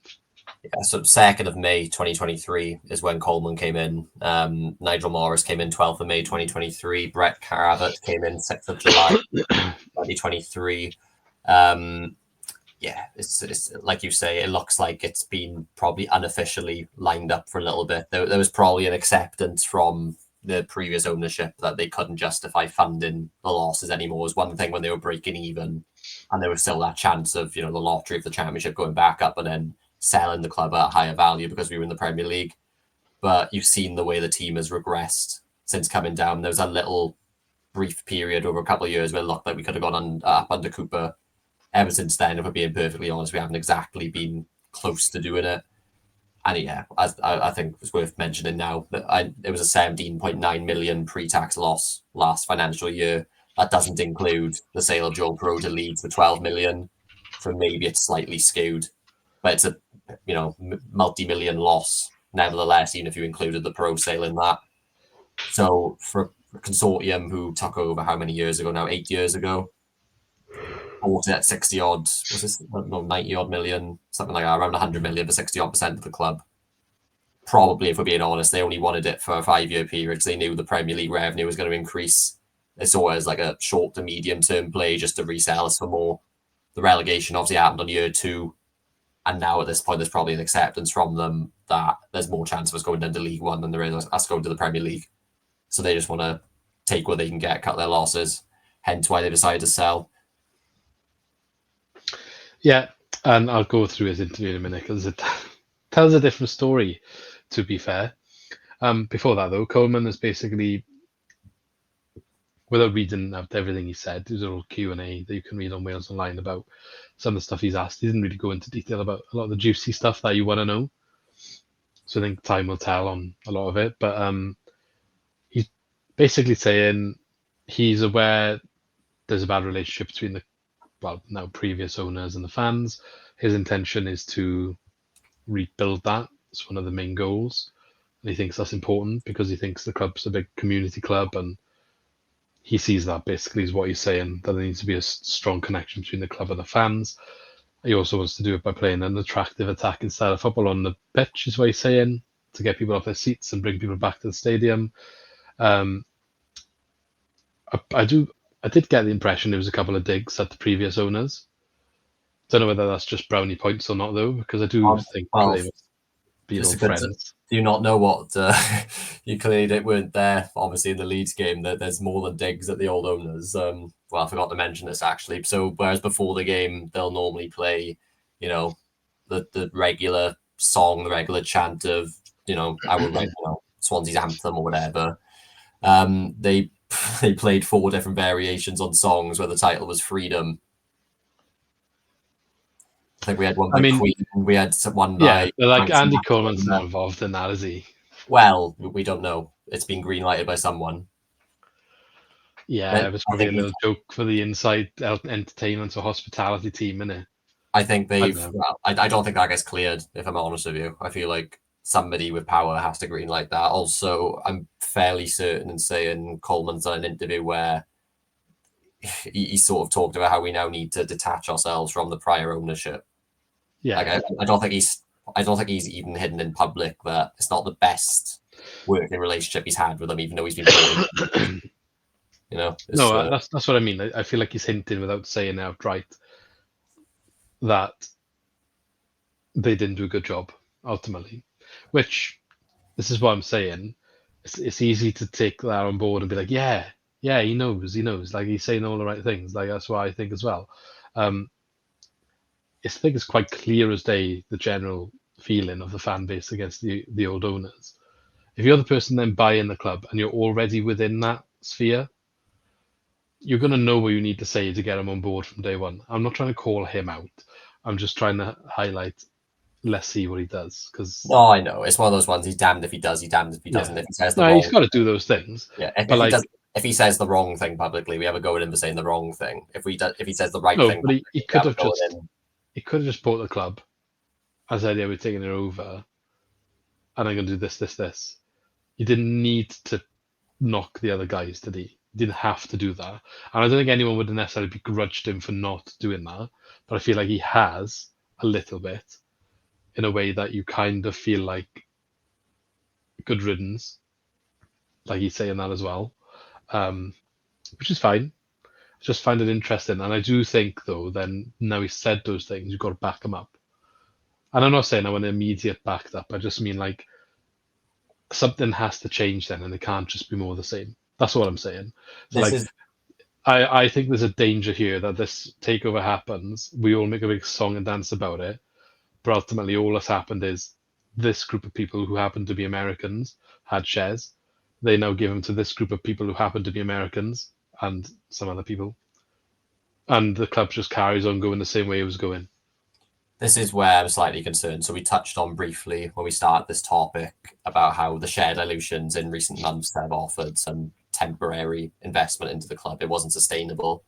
Yeah, so 2nd of May 2023 is when Coleman came in. Nigel Morris came in 12th of May 2023. Brett Cravett came in 6th of July 2023. Yeah, it's like you say, it looks like it's been probably unofficially lined up for a little bit. There was probably an acceptance from the previous ownership that they couldn't justify funding the losses anymore. It was one thing when they were breaking even, and there was still that chance of, the lottery of the championship going back up and then selling the club at a higher value because we were in the Premier League. But you've seen the way the team has regressed since coming down. There was a little brief period over a couple of years where it looked like we could have gone up under Cooper. Ever since then, if we're being perfectly honest, we haven't exactly been close to doing it. And yeah, I think it's worth mentioning now that it was a 17.9 million pre-tax loss last financial year. That doesn't include the sale of Joel Pro to Leeds for 12 million. So maybe it's slightly skewed, but it's a multi-million loss nevertheless, even if you included the Pro sale in that. So for a consortium who took over how many years ago now? 8 years ago. Bought it at 60 odd, 90 odd million, something like that, around 100 million for 60 odd % of the club. Probably, if we're being honest, they only wanted it for a 5-year period because they knew the Premier League revenue was going to increase. They saw it as like a short to medium term play just to resell us for more. The relegation obviously happened on year 2, and now at this point, there's probably an acceptance from them that there's more chance of us going into League One than there is us going to the Premier League. So they just want to take what they can get, cut their losses. Hence why they decided to sell. Yeah, and I'll go through his interview in a minute because it tells a different story, to be fair. Before that, though, Coleman is basically, without reading out everything he said, there's a little Q&A that you can read on Wales Online about some of the stuff he's asked. He didn't really go into detail about a lot of the juicy stuff that you want to know. So I think time will tell on a lot of it. But he's basically saying he's aware there's a bad relationship between the now previous owners and the fans. His intention is to rebuild that. It's one of the main goals. And he thinks that's important because he thinks the club's a big community club, and he sees that basically is what he's saying, that there needs to be a strong connection between the club and the fans. He also wants to do it by playing an attractive attacking style of football on the pitch, is what he's saying, to get people off their seats and bring people back to the stadium. Um, I did get the impression there was a couple of digs at the previous owners. Don't know whether that's just brownie points or not though, because I do think Well, they must be it's a old good. friends. Do you not know what you clearly weren't there? Obviously, in the Leeds game, that there's more than digs at the old owners. Well, I forgot to mention this actually. So, whereas before the game, they'll normally play, the regular song, the regular chant of, Swansea's anthem or whatever. They they played 4 different variations on songs where the title was Freedom. I think we had one by Queen. We had one by but like Andy Coleman's not involved in that, is he? Well, we don't know. It's been green lighted by someone. Yeah, it was probably a little joke for the inside entertainment or hospitality team, innit? I think they've. I don't think that gets cleared. If I'm honest with you, I feel like somebody with power has to green light that. Also, I'm fairly certain in saying Coleman's done an interview where he sort of talked about how we now need to detach ourselves from the prior ownership. Yeah, like, I don't think he's even hidden in public that it's not the best working relationship he's had with them, even though he's been playing. No, that's what I mean. I feel like he's hinting without saying outright that they didn't do a good job ultimately. Which, this is what I'm saying. It's easy to take that on board and be like, yeah, he knows. Like, he's saying all the right things. Like, that's what I think as well. I think it's quite clear as day, the general feeling of the fan base against the old owners. If you're the person then buying the club and you're already within that sphere, you're going to know what you need to say to get him on board from day one. I'm not trying to call him out. I'm just trying to highlight, let's see what he does. No, I know. It's one of those ones, he's damned if he does, he's damned if he doesn't. If he says he's got to do those things. Yeah, if he says the wrong thing publicly, we have a go at him for saying the wrong thing. If he says the right thing, but he could have just bought the club and said, yeah, we're taking it over and I'm going to do this. He didn't need to knock the other guys, did he? He didn't have to do that. And I don't think anyone would necessarily begrudged him for not doing that, but I feel like he has a little bit, in a way that you kind of feel like good riddance, like he's saying that as well, which is fine. I just find it interesting. And I do think, though, then now he's said those things, you've got to back them up. And I'm not saying I want an immediate backed up. I just mean like something has to change then, and it can't just be more the same. That's what I'm saying. So I think there's a danger here that this takeover happens. We all make a big song and dance about it, but ultimately all that's happened is this group of people who happen to be Americans had shares. They now give them to this group of people who happen to be Americans and some other people, and the club just carries on going the same way it was going. This is where I'm slightly concerned. So we touched on briefly when we started this topic about how the share dilutions in recent months have offered some temporary investment into the club. It wasn't sustainable.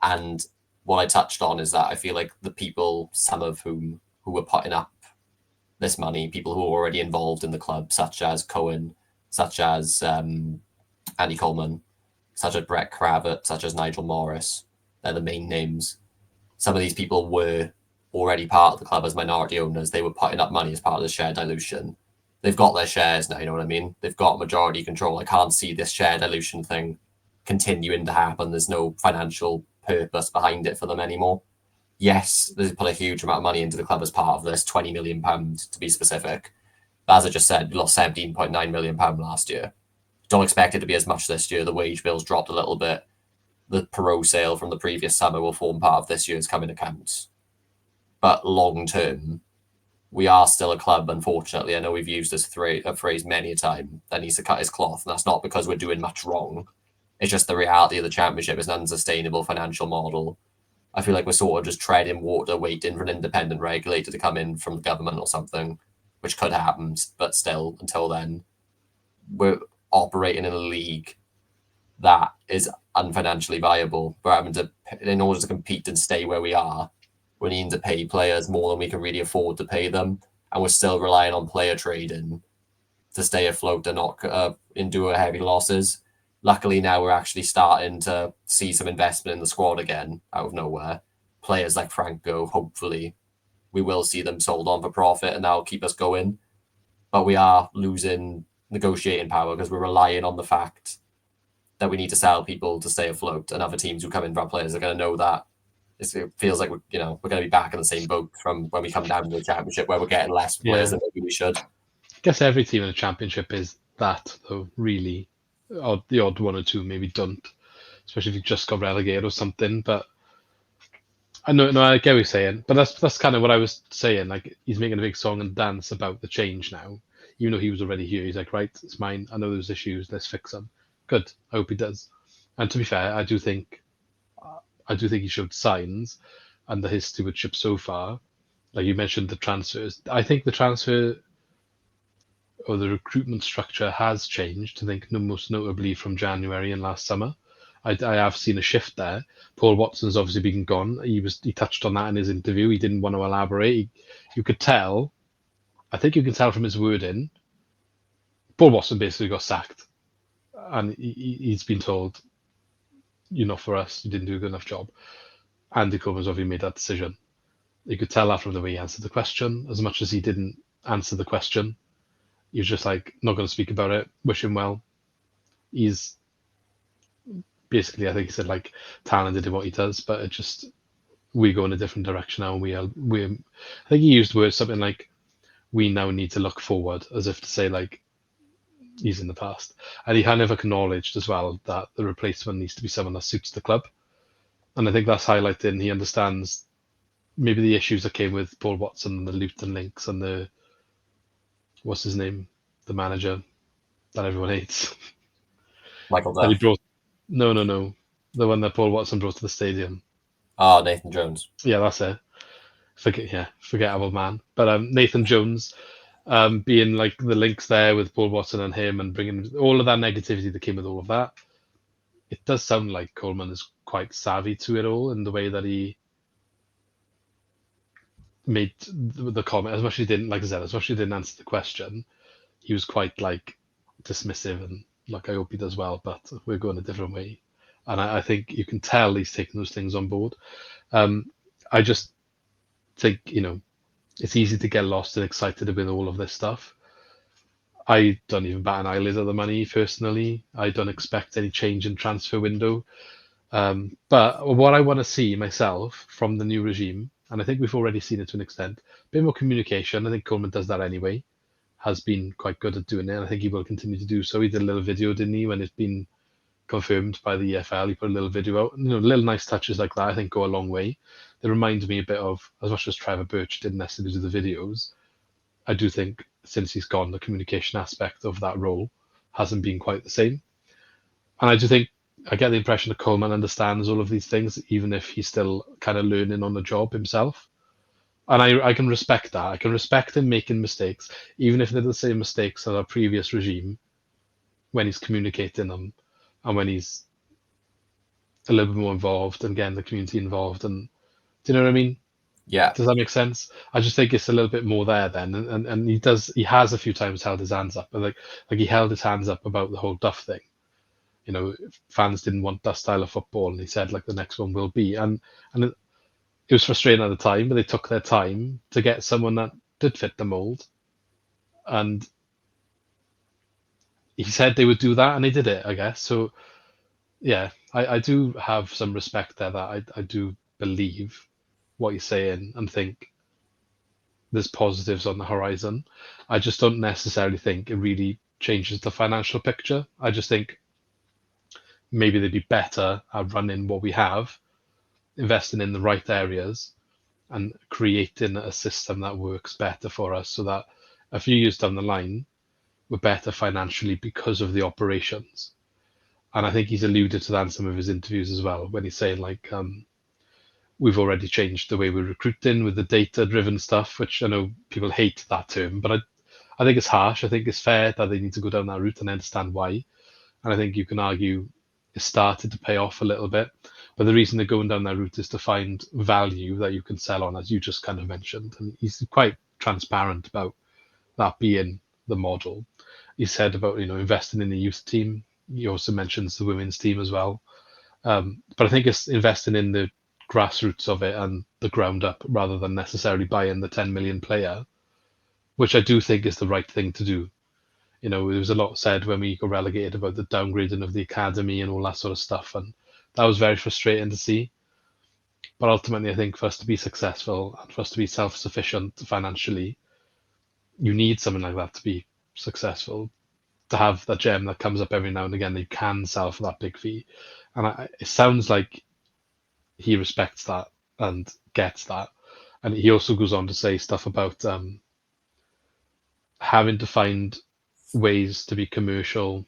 And what I touched on is that I feel like the people, some of whom who were putting up this money, people who were already involved in the club, such as Cohen, such as Andy Coleman, such as Brett Cravett, such as Nigel Morris, they're the main names. Some of these people were already part of the club as minority owners. They were putting up money as part of the share dilution. They've got their shares now, you know what I mean? They've got majority control. I can't see this share dilution thing continuing to happen. There's no financial purpose behind it for them anymore. Yes, they've put a huge amount of money into the club as part of this, £20 million to be specific. But as I just said, we lost £17.9 million last year. Don't expect it to be as much this year. The wage bill's dropped a little bit. The Perot sale from the previous summer will form part of this year's coming accounts. But long term, we are still a club, unfortunately. I know we've used this phrase many a time, that needs to cut his cloth. And that's not because we're doing much wrong. It's just the reality of the Championship is an unsustainable financial model. I feel like we're sort of just treading water, waiting for an independent regulator to come in from the government or something, which could happen. But still, until then, we're operating in a league that is unfinancially viable. We're having to, in order to compete and stay where we are, we need to pay players more than we can really afford to pay them, and we're still relying on player trading to stay afloat and not endure heavy losses. Luckily, now we're actually starting to see some investment in the squad again out of nowhere. players like Franco, hopefully, we will see them sold on for profit and that'll keep us going. But we are losing negotiating power because we're relying on the fact that we need to sell people to stay afloat, and other teams who come in for our players are going to know that. It feels like we're going to be back in the same boat from when we come down to the championship, where we're getting less players than maybe we should. I guess every team in the championship is that, though, really. The odd one or two maybe don't, especially if you just got relegated or something. But I know, no, I get what you're saying. But that's kind of what I was saying. Like, he's making a big song and dance about the change now, even though he was already here. He's like, right, it's mine. I know there's issues. Let's fix them. Good. I hope he does. And to be fair, I do think he showed signs under his stewardship so far. Like you mentioned, the transfers. I think the transfer or the recruitment structure has changed. I think most notably from January and last summer. I have seen a shift there. Paul Watson's obviously been gone. He touched on that in his interview. He didn't want to elaborate. You could tell. I think you can tell from his wording. Paul Watson basically got sacked, and he's been told, "You're not for us. You didn't do a good enough job." Andy Coleman's obviously made that decision. You could tell that from the way he answered the question. As much as he didn't answer the question, he was just like, not going to speak about it. Wish him well. He's basically, I think he said, like, talented in what he does, but it just, we go in a different direction now. And I think he used words something like, we now need to look forward, as if to say, like, he's in the past. And he kind of acknowledged as well that the replacement needs to be someone that suits the club. And I think that's highlighted, and he understands maybe the issues that came with Paul Watson and the Luton links and the, what's his name, the manager that everyone hates. Michael That he Duff. brought. No, the one that Paul Watson brought to the stadium. Oh, Nathan Jones. Yeah, that's it. Forgettable man. But Nathan Jones, being like the links there with Paul Watson and him, and bringing all of that negativity that came with all of that. It does sound like Coleman is quite savvy to it all in the way that he made the comment. As much as he didn't, like I said, as much as he didn't answer the question, he was quite like dismissive and like, I hope he does well, but we're going a different way. And I think you can tell he's taking those things on board. I just think, it's easy to get lost and excited with all of this stuff. I don't even bat an eyelid at the money personally. I don't expect any change in transfer window. But what I want to see myself from the new regime, and I think we've already seen it to an extent, a bit more communication. I think Coleman does that anyway, has been quite good at doing it. And I think he will continue to do so. He did a little video, didn't he, when it's been confirmed by the EFL. He put a little video out. Little nice touches like that, I think, go a long way. They remind me a bit of, as much as Trevor Birch didn't necessarily do the videos, I do think since he's gone, the communication aspect of that role hasn't been quite the same. And I do think, I get the impression that Coleman understands all of these things, even if he's still kind of learning on the job himself. And I can respect that. I can respect him making mistakes, even if they're the same mistakes as our previous regime, when he's communicating them and when he's a little bit more involved and getting the community involved. And do you know what I mean? Yeah. Does that make sense? I just think it's a little bit more there then. And he has a few times held his hands up. But like he held his hands up about the whole Duff thing. Fans didn't want that style of football, and he said like the next one will be. And it was frustrating at the time, but they took their time to get someone that did fit the mold. And he said they would do that, and they did it, I guess. So yeah, I do have some respect there that I do believe what you're saying and think there's positives on the horizon. I just don't necessarily think it really changes the financial picture. I just think maybe they'd be better at running what we have, investing in the right areas, and creating a system that works better for us so that a few years down the line, we're better financially because of the operations. And I think he's alluded to that in some of his interviews as well, when he's saying like, we've already changed the way we're recruiting with the data-driven stuff, which I know people hate that term, but I think it's harsh. I think it's fair that they need to go down that route and understand why. And I think you can argue it started to pay off a little bit. But the reason they're going down that route is to find value that you can sell on, as you just kind of mentioned. And he's quite transparent about that being the model. He said about, investing in the youth team. He also mentions the women's team as well. But I think it's investing in the grassroots of it and the ground up rather than necessarily buying the 10 million player, which I do think is the right thing to do. You know, there was a lot said when we got relegated about the downgrading of the academy and all that sort of stuff, and that was very frustrating to see. But ultimately, I think for us to be successful and for us to be self-sufficient financially, you need something like that to be successful, to have that gem that comes up every now and again that you can sell for that big fee. And it sounds like he respects that and gets that. And he also goes on to say stuff about having to find ways to be commercial,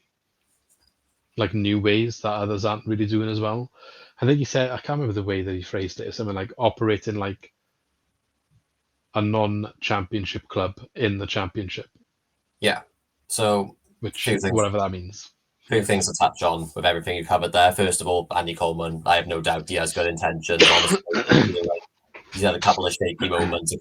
like new ways that others aren't really doing as well. I think he said, I can't remember the way that he phrased it, something like operating like a non-championship club in the championship. Yeah. So, which whatever that means. Few things to touch on with everything you covered there. First of all, Andy Coleman, I have no doubt he has good intentions. Honestly, he's had a couple of shaky moments, a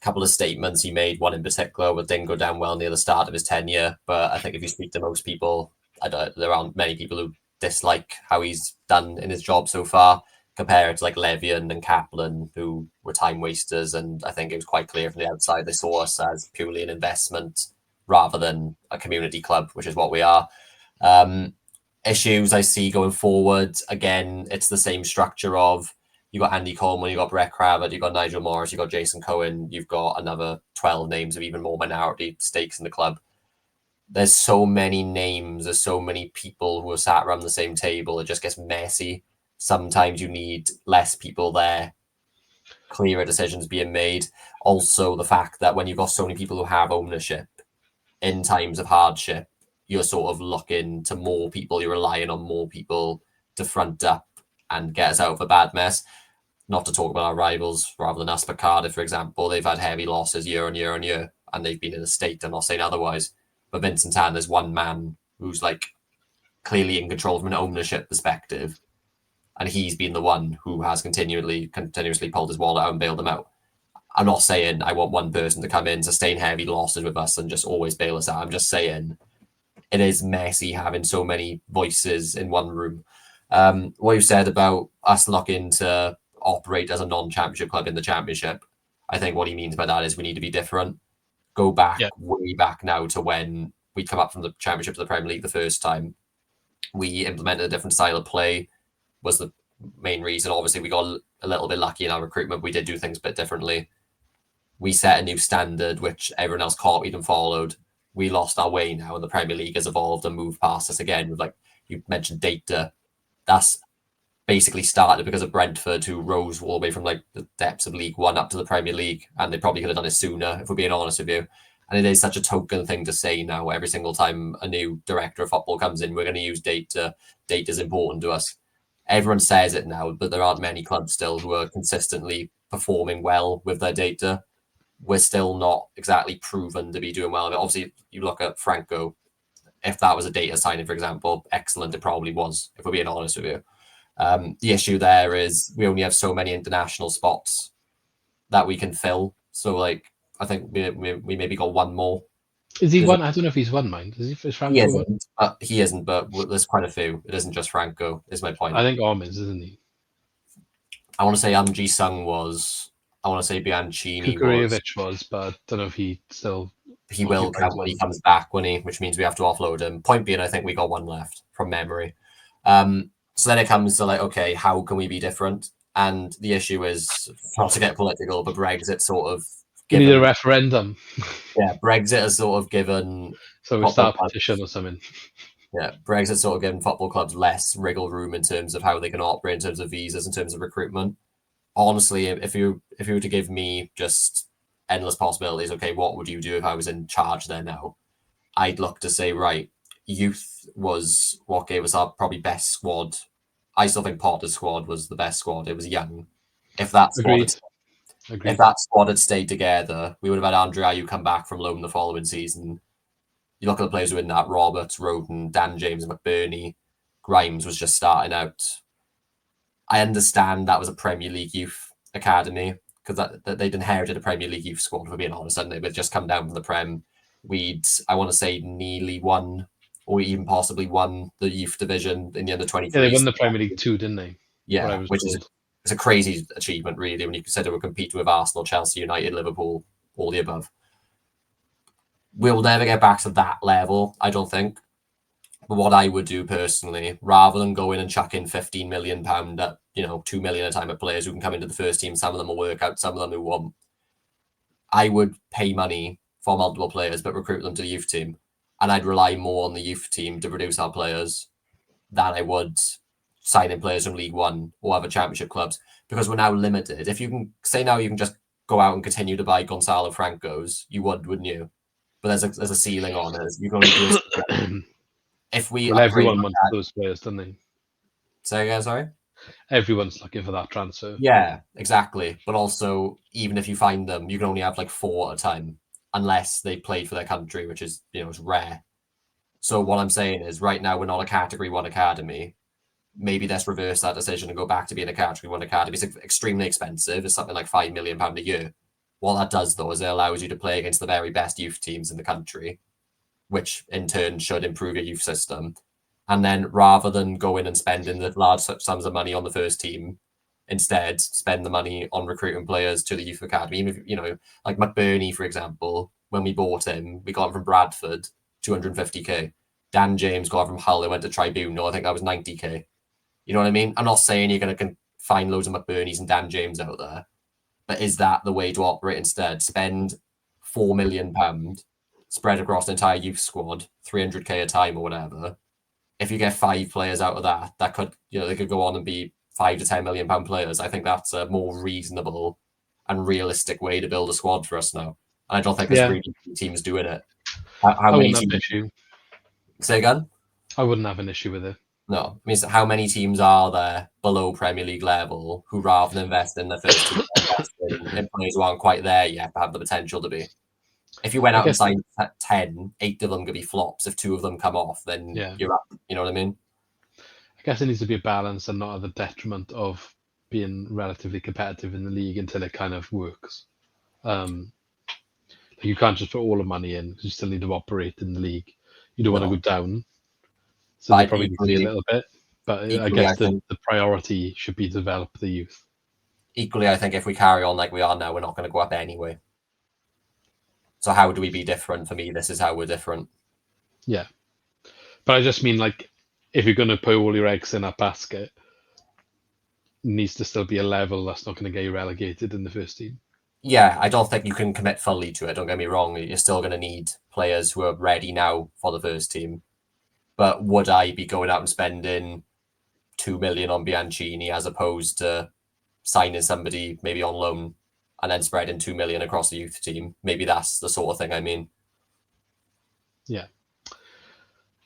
couple of statements he made. One in particular that didn't go down well near the start of his tenure. But I think if you speak to most people, there aren't many people who dislike how he's done in his job so far, compared to like Levian and Kaplan, who were time wasters. And I think it was quite clear from the outside they saw us as purely an investment rather than a community club, which is what we are. Issues I see going forward, again, it's the same structure of you got Andy Coleman, you got Brett Cravett, you got Nigel Morris, you got Jason Cohen, you've got another 12 names of even more minority stakes in the club. There's so many names, there's so many people who are sat around the same table, it just gets messy. Sometimes you need less people there, clearer decisions being made. Also, the fact that when you've got so many people who have ownership, in times of hardship, you're sort of looking to more people, you're relying on more people to front up and get us out of a bad mess. Not to talk about our rivals rather than us, but Cardiff, for example, they've had heavy losses year on year on year, and they've been in a state, I'm not saying otherwise. But Vincent Tan is one man who's like clearly in control from an ownership perspective, and he's been the one who has continuously pulled his wallet out and bailed them out. I'm not saying I want one person to come in, sustain heavy losses with us and just always bail us out. I'm just saying it is messy having so many voices in one room. What you said about us looking to operate as a non-championship club in the championship, I think what he means by that is we need to be different. Go back, way back now to when we come up from the championship to the Premier League the first time. We implemented a different style of play, was the main reason. Obviously, we got a little bit lucky in our recruitment. We did do things a bit differently. We set a new standard, which everyone else copied and followed. We lost our way now, and the Premier League has evolved and moved past us again. With, like you mentioned, data. That's basically started because of Brentford, who rose all the way from like the depths of League One up to the Premier League, and they probably could have done it sooner, if we're being honest with you. And it is such a token thing to say now. Every single time a new director of football comes in, we're going to use data. Data is important to us. Everyone says it now, but there aren't many clubs still who are consistently performing well with their data. We're still not exactly proven to be doing well. Obviously, you look at Franco. If that was a data signing, for example, excellent, it probably was, if we're being honest with you. The issue there is we only have so many international spots that we can fill. So, like, I think we maybe got one more. Is he one? I don't know if he's one, mind. Is Franco one? He isn't, but there's quite a few. It isn't just Franco, is my point. I think Omens, isn't he? I want to say Amji Sung was. I want to say Bianchini was, but I don't know if he still... He will come when he comes back, which means we have to offload him. Point being, I think we got one left from memory. So then it comes to like, okay, how can we be different? And the issue is, not to get political, but Brexit sort of... You need a referendum. Yeah, Brexit has sort of given... So we start a petition or something. Yeah, Brexit sort of given football clubs less wriggle room in terms of how they can operate, in terms of visas, in terms of recruitment. Honestly, if you were to give me just endless possibilities, okay, what would you do if I was in charge there now? I'd look to say, right, youth was what gave us our probably best squad. I still think Potter's squad was the best squad. It was young. If that squad had stayed together, we would have had Andre Ayew come back from loan the following season. You look at the players who were in that: Roberts, Roden, Dan James, McBurney. Grimes was just starting out. I understand that was a Premier League youth academy because they'd inherited a Premier League youth squad, for being honest, hadn't they? But just come down from the Prem. I want to say, nearly won or even possibly won the youth division in the under-23. Yeah, they won the Premier League 2, didn't they? Yeah, what I was which told. is a crazy achievement, really, when you consider we compete with Arsenal, Chelsea, United, Liverpool, all the above. We'll never get back to that level, I don't think. But what I would do personally, rather than go in and chuck in £15 million at, £2 million a time at players who can come into the first team, some of them will work out, some of them who won't. I would pay money for multiple players, but recruit them to the youth team. And I'd rely more on the youth team to produce our players than I would signing players from League One or other championship clubs, because we're now limited. If you can say now you can just go out and continue to buy Gonzalo Francos, you would, wouldn't you? But there's a ceiling on it. You can only do it. If we Well, upgrade everyone wants those players, don't they? Say again, sorry? Everyone's looking for that transfer. Yeah, exactly. But also, even if you find them, you can only have like 4 at a time, unless they played for their country, which is, it's rare. So what I'm saying is, right now we're not a Category 1 academy. Maybe let's reverse that decision and go back to being a Category 1 academy. It's extremely expensive. It's something like £5 million a year. What that does, though, is it allows you to play against the very best youth teams in the country, which in turn should improve your youth system. And then rather than going and spending the large sums of money on the first team, instead spend the money on recruiting players to the youth academy. Even if, like McBurney, for example, when we bought him, we got him from Bradford, 250k. Dan James got him from Hull and went to Tribunal. I think that was 90k. You know what I mean? I'm not saying you're going to find loads of McBurneys and Dan James out there, but is that the way to operate instead? Spend £4 million spread across the entire youth squad, 300k a time or whatever. If you get 5 players out of that could, they could go on and be £5 to £10 million players. I think that's a more reasonable and realistic way to build a squad for us now. And I don't think there's really many teams doing it. How many teams? Issue. Say again? I wouldn't have an issue with it. No, it means how many teams are there below Premier League level who, rather than invest in the first team, invest in players who aren't quite there yet, but have the potential to be? If you went out and signed 10, 8 of them could be flops. If 2 of them come off, then you're up. You know what I mean? I guess it needs to be a balance and not at the detriment of being relatively competitive in the league until it kind of works. You can't just put all the money in because you still need to operate in the league. You don't want to go down. So they probably need to be a little bit. But I guess the priority should be to develop the youth. Equally, I think if we carry on like we are now, we're not going to go up anyway. So how do we be different? For me, this is how we're different. Yeah. But I just mean, like, if you're going to put all your eggs in that basket, it needs to still be a level that's not going to get you relegated in the first team. Yeah, I don't think you can commit fully to it. Don't get me wrong. You're still going to need players who are ready now for the first team. But would I be going out and spending $2 million on Bianchini as opposed to signing somebody maybe on loan and then spreading $2 million across the youth team? Maybe that's the sort of thing I mean. Yeah.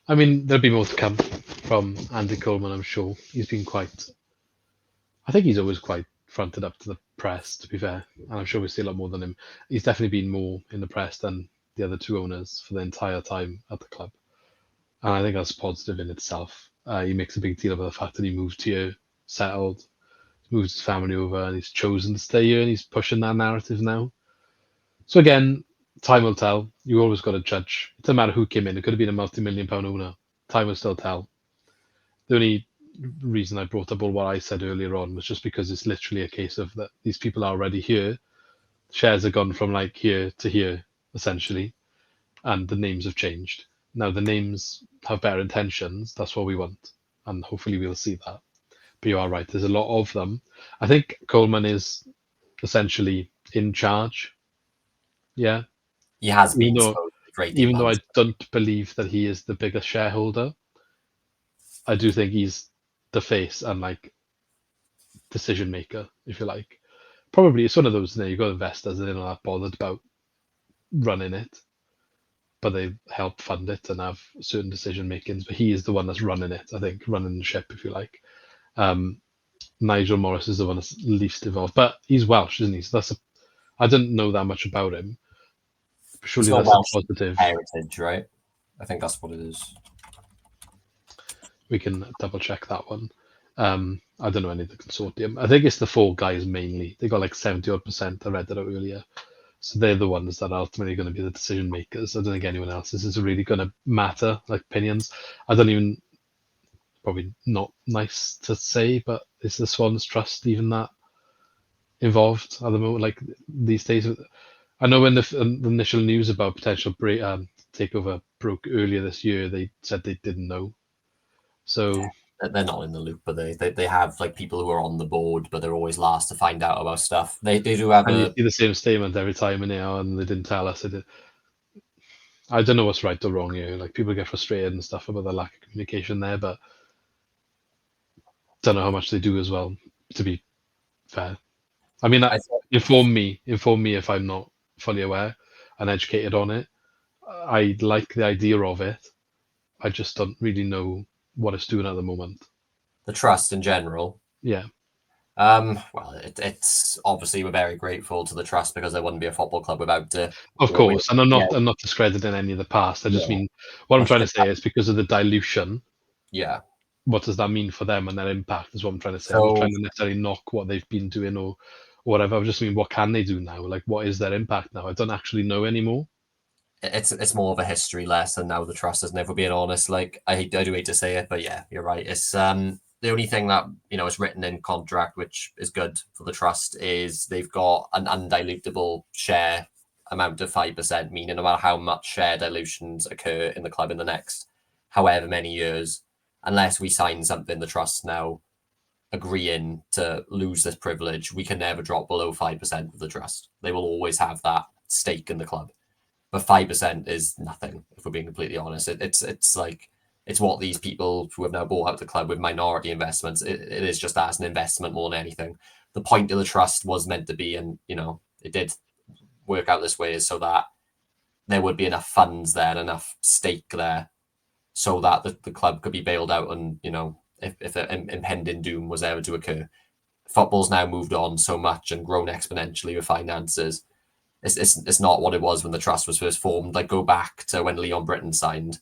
I mean, there'll be more to come from Andy Coleman, I'm sure. He's been I think he's always quite fronted up to the press, to be fair. And I'm sure we see a lot more than him. He's definitely been more in the press than the other 2 owners for the entire time at the club. And I think that's positive in itself. He makes a big deal about the fact that he moved here, settled, moved his family over, and he's chosen to stay here, and he's pushing that narrative now. So again, time will tell. You always got to judge. It doesn't matter who came in. It could have been a multi-million-pound owner. Time will still tell. The only reason I brought up all what I said earlier on was just because it's literally a case of that these people are already here. Shares have gone from like here to here, essentially, and the names have changed. Now the names have better intentions. That's what we want, and hopefully we'll see that. But you are right. There's a lot of them. I think Coleman is essentially in charge. Yeah, he has been. Even though I don't believe that he is the biggest shareholder, I do think he's the face and like decision maker, if you like. Probably it's one of those. You've got investors that are not that bothered about running it, but they help fund it and have certain decision makings. But he is the one that's running it, I think, running the ship, if you like. Nigel Morris is the one that's least involved, but he's Welsh, isn't he? So I didn't know that much about him. Surely that's Welsh a positive heritage, right? I think that's what it is. We can double check that one. I don't know any of the consortium. I think it's the 4 guys mainly. They got like 70%. I read that out earlier. So they're the ones that are ultimately going to be the decision makers. I don't think anyone else is really going to matter, like opinions. I don't even probably not nice to say, but is the Swans trust even that involved at the moment? Like these days, I know when the initial news about potential takeover broke earlier this year, they said they didn't know. So They're not in the loop, but they have like people who are on the board, but they're always last to find out about stuff. They do have and you a see the same statement every time, and they didn't tell us. I don't know what's right or wrong here. Like people get frustrated and stuff about the lack of communication there, but don't know how much they do as well. To be fair, I mean, I inform me if I'm not fully aware and educated on it. I like the idea of it. I just don't really know what it's doing at the moment. the trust in general. Yeah, Well, it's obviously we're very grateful to the trust because there wouldn't be a football club without it. of course, and Yeah, I'm not discrediting any of the past. I just yeah, mean what I'm much trying to to say is because of the dilution. yeah. What does that mean for them and their impact? Is what I'm trying to say. I'm not So trying to necessarily knock what they've been doing or whatever. I just mean what can they do now? Like what is their impact now? I don't actually know anymore. it's more of a history lesson now. The trust is never being honest. Like I do hate to say it, but yeah, you're right. It's the only thing that is written in contract, which is good for the trust, is they've got an undilutable share amount of 5%, meaning no matter how much share dilutions occur in the club in the next however many years, unless we sign something, the trust now agreeing to lose this privilege, we can never drop below 5% of the trust. They will always have that stake in the club, but 5% is nothing if we're being completely honest. It's like it's what these people who have now bought out the club with minority investments. It is just as an investment more than anything. The point of the trust was meant to be, and it did work out this way, is so that there would be enough funds there, enough stake there, so that the club could be bailed out, and if an impending doom was ever to occur. Football's now moved on so much and grown exponentially with finances. It's not what it was when the trust was first formed. Like go back to when Leon Britton signed.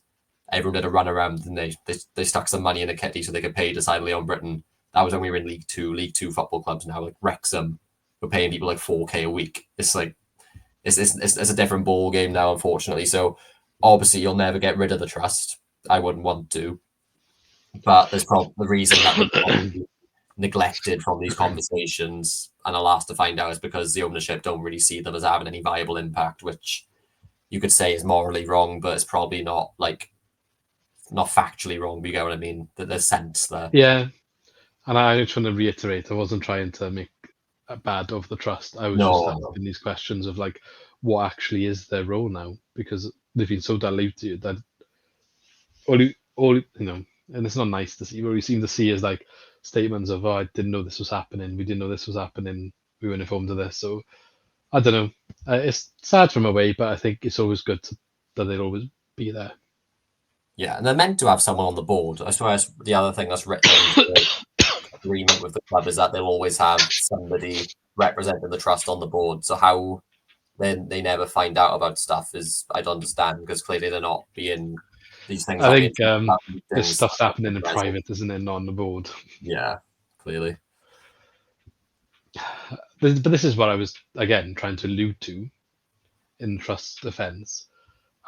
Everyone did a run around and they stuck some money in a kitty so they could pay to sign Leon Britton. That was when we were in League Two. League Two football clubs now, like Wrexham, we're paying people like 4K a week. It's like it's a different ball game now, unfortunately. So obviously you'll never get rid of the trust. I wouldn't want to, but there's probably the reason that they're probably neglected from these conversations, and I'll ask to find out, is because the ownership don't really see them as having any viable impact, which you could say is morally wrong, but it's probably not factually wrong. But you get what I mean? That there's sense there. Yeah, and I just want to reiterate, I wasn't trying to make a bad of the trust. I was just No, asking these questions of like, what actually is their role now? Because they've been so diluted that and it's not nice to see. What we seem to see is like statements of, "Oh, I didn't know this was happening. We didn't know this was happening. We weren't informed of this." So I don't know. It's sad from away, but I think it's always good that they'll always be there. yeah, and they're meant to have someone on the board. I swear, the other thing that's written in the agreement with the club is that they'll always have somebody representing the trust on the board. So how then they never find out about stuff is I don't understand, because clearly they're not being these things I not being think talked about in this meetings. stuff's happening in private, isn't it? Not on the board. Yeah, clearly. But this is what I was again trying to allude to in trust defence.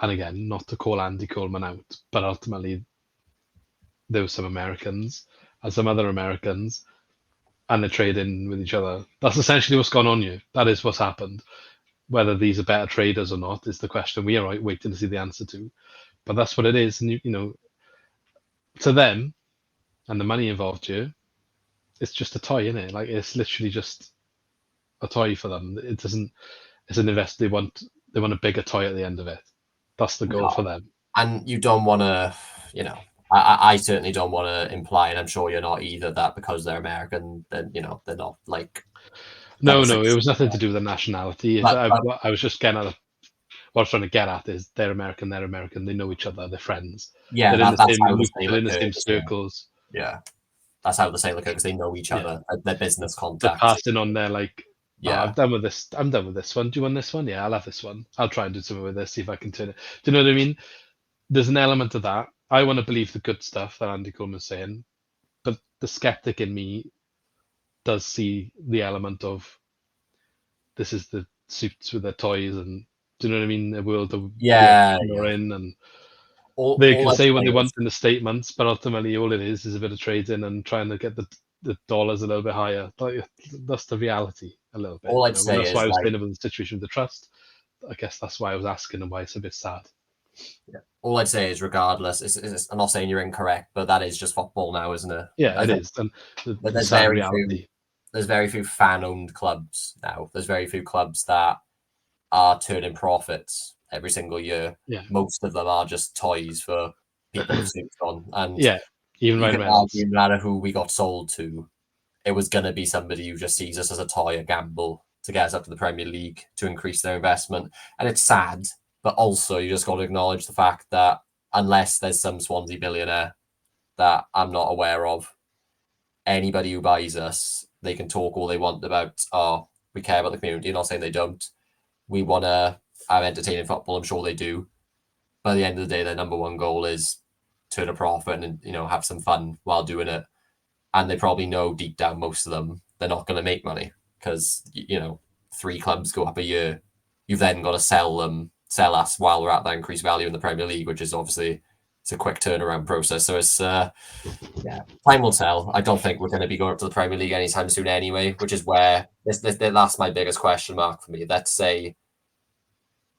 And again, not to call Andy Coleman out, but ultimately there were some Americans and some other Americans, and they're trading with each other. That's essentially what's gone on here. That is what's happened. Whether these are better traders or not is the question we are waiting to see the answer to. But that's what it is. And to them and the money involved here, it's just a toy, isn't it? Like it's literally just a toy for them. It doesn't. It's an invest. They want a bigger toy at the end of it. That's the goal for No. them. And you don't want to, I certainly don't want to imply, and I'm sure you're not either, that because they're American, then, they're not like double No, it citizens. was nothing to do with the nationality. But I was just getting at what I was trying to get at is they're American. They're American. They know each other. They're friends. yeah, They're in the that's same how the loop. sale They're in the same occurs. Yeah. circles. Yeah. That's how the sale occurs, because they know each Yeah, other, their business they're contacts. passing on their like, oh, Yeah. I'm done with this. I'm done with this one. Do you want this one? Yeah, I'll have this one. I'll try and do something with this. See if I can turn it. Do you know what I mean? There's an element of that. I want to believe the good stuff that Andy Coleman's saying, but the skeptic in me does see the element of this is the suits with their toys and do you know what I mean? The world that Yeah. we're in and They can I'd say what they is- want in the statements, but ultimately all it is a bit of trading and trying to get the dollars a little bit higher. That's the reality a little bit. All You I'd know? And say that's why is I was like saying about the situation with the trust. I guess that's why I was asking and why it's a bit sad. all I'd say is regardless, I'm not saying you're incorrect, but that is just football now, isn't it? Yeah, I it think is. And but the sad reality. there's very few fan-owned clubs now. There's very few clubs that are turning profits every single year. Yeah. Most of them are just toys for people with suits on. And Yeah. Even you Ryan can Reynolds. argue no matter who we got sold to, it was going to be somebody who just sees us as a toy, a gamble to get us up to the Premier League to increase their investment. And it's sad, but also you just got to acknowledge the fact that unless there's some Swansea billionaire that I'm not aware of, anybody who buys us, they can talk all they want about, oh, we care about the community. I'm not saying they don't. We want to have entertaining football. I'm sure they do. But at the end of the day, their number one goal is turn a profit and have some fun while doing it. And they probably know deep down, most of them, they're not going to make money because 3 clubs go up a year. You've then got to sell us while we're at that increased value in the Premier League, which is obviously it's a quick turnaround process. So it's time will tell. I don't think we're going to be going up to the Premier League anytime soon anyway, which is where that's my biggest question mark for me. Let's say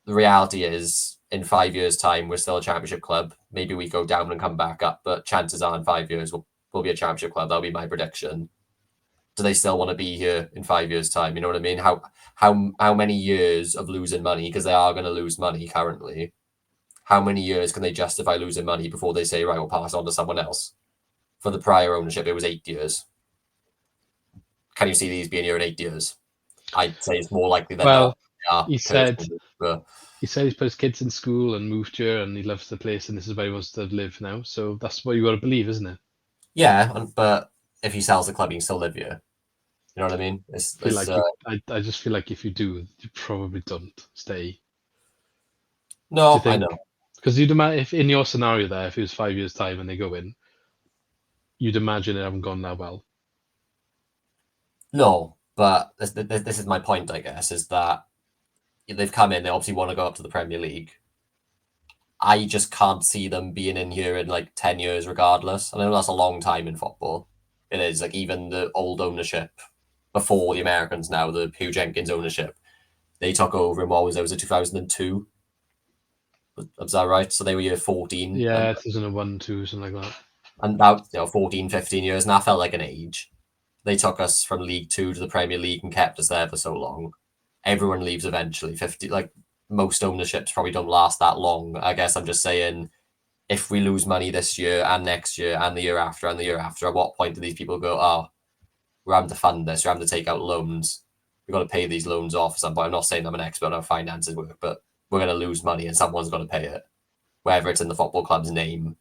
the reality is in 5 years' time, we're still a championship club. Maybe we go down and come back up, but chances are in 5 years we'll be a championship club. That'll be my prediction. Do they still want to be here in 5 years' time? You know what I mean? How many years of losing money, because they are going to lose money currently. How many years can they justify losing money before they say, right, we'll pass on to someone else? For the prior ownership, it was 8 years. Can you see these being here in 8 years? I'd say it's more likely than Well, not. he said he's put his kids in school and moved here and he loves the place and this is where he wants to live now. So that's what you got to believe, isn't it? Yeah, but if he sells the club, he can still live here. You know what I mean? I just feel like if you do, you probably don't stay. No, Do you think? I know. Because you'd imagine if in your scenario there, if it was 5 years' time and they go in, you'd imagine it haven't gone that well. No, but this is my point, I guess, is that they've come in, they obviously want to go up to the Premier League. I just can't see them being in here in like 10 years regardless. I know that's a long time in football. It is, like even the old ownership before the Americans now, the Hugh Jenkins ownership, they took over in what was it 2002? Was that right? So they were year 14. Yeah, 2001, 2, something like that. And now, 14, 15 years, and that felt like an age. They took us from League Two to the Premier League and kept us there for so long. Everyone leaves eventually. 50, like most ownerships probably don't last that long. I guess I'm just saying, if we lose money this year and next year and the year after and the year after, at what point do these people go, oh, we're having to fund this, we're having to take out loans, we've got to pay these loans off at some point. I'm not saying I'm an expert on how finances work, but we're going to lose money and someone's got to pay it, whether it's in the football club's name.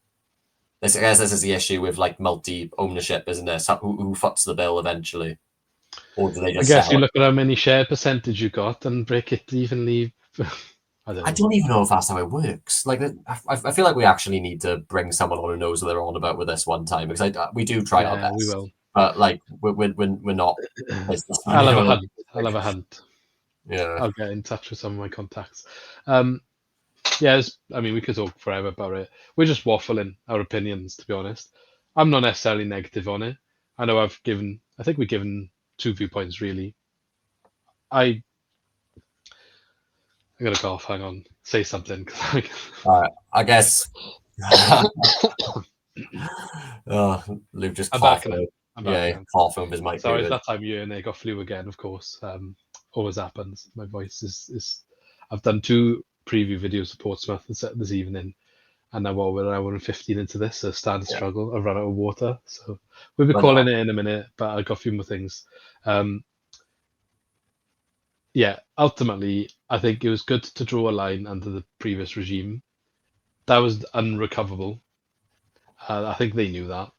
I guess this is the issue with like multi-ownership, isn't it? So who foots the bill eventually? Or do they I just guess sell you it? look at how many share percentage you got and break it evenly. I don't I know. don't even know if that's how it works. Like, I feel like we actually need to bring someone on who knows what they're on about with this one time because we do try our Yeah, we best, will. but like we're not. I'll have a hunt. I'll have a hunt. Yeah, I'll get in touch with some of my contacts. Yeah, I mean, we could talk forever about it. We're just waffling our opinions, to be honest. I'm not necessarily negative on it. I know I think we've given 2 viewpoints, really. I gotta cough, hang on. Say something. I guess. Luke just I'm back coughed. now. I'm back Yeah, now. coughing with his mic. Sorry, it's that time of year and I got flu again, of course. Always happens. My voice is I've done 2 preview videos for Portsmouth this evening, and now we're an hour and 15 into this, so stand Yeah. struggle. I've run out of water, so we'll be But calling it in a minute, but I've got a few more things. Yeah, ultimately, I think it was good to draw a line under the previous regime. That was unrecoverable. I think they knew that.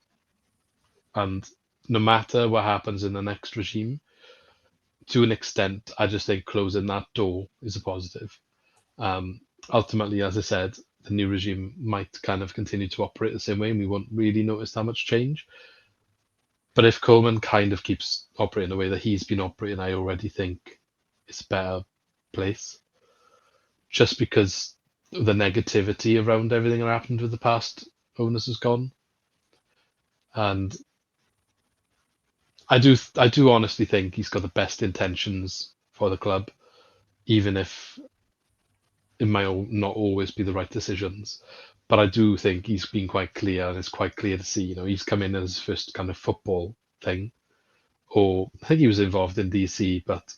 And no matter what happens in the next regime, to an extent, I just think closing that door is a positive. Ultimately, as I said, the new regime might kind of continue to operate the same way and we won't really notice that much change. But if Coleman kind of keeps operating the way that he's been operating, I already think it's a better place. Just because the negativity around everything that happened with the past owners has gone. And I do honestly think he's got the best intentions for the club, even if it might not always be the right decisions. But I do think he's been quite clear, and it's quite clear to see, he's come in as his first kind of football thing, or I think he was involved in DC, but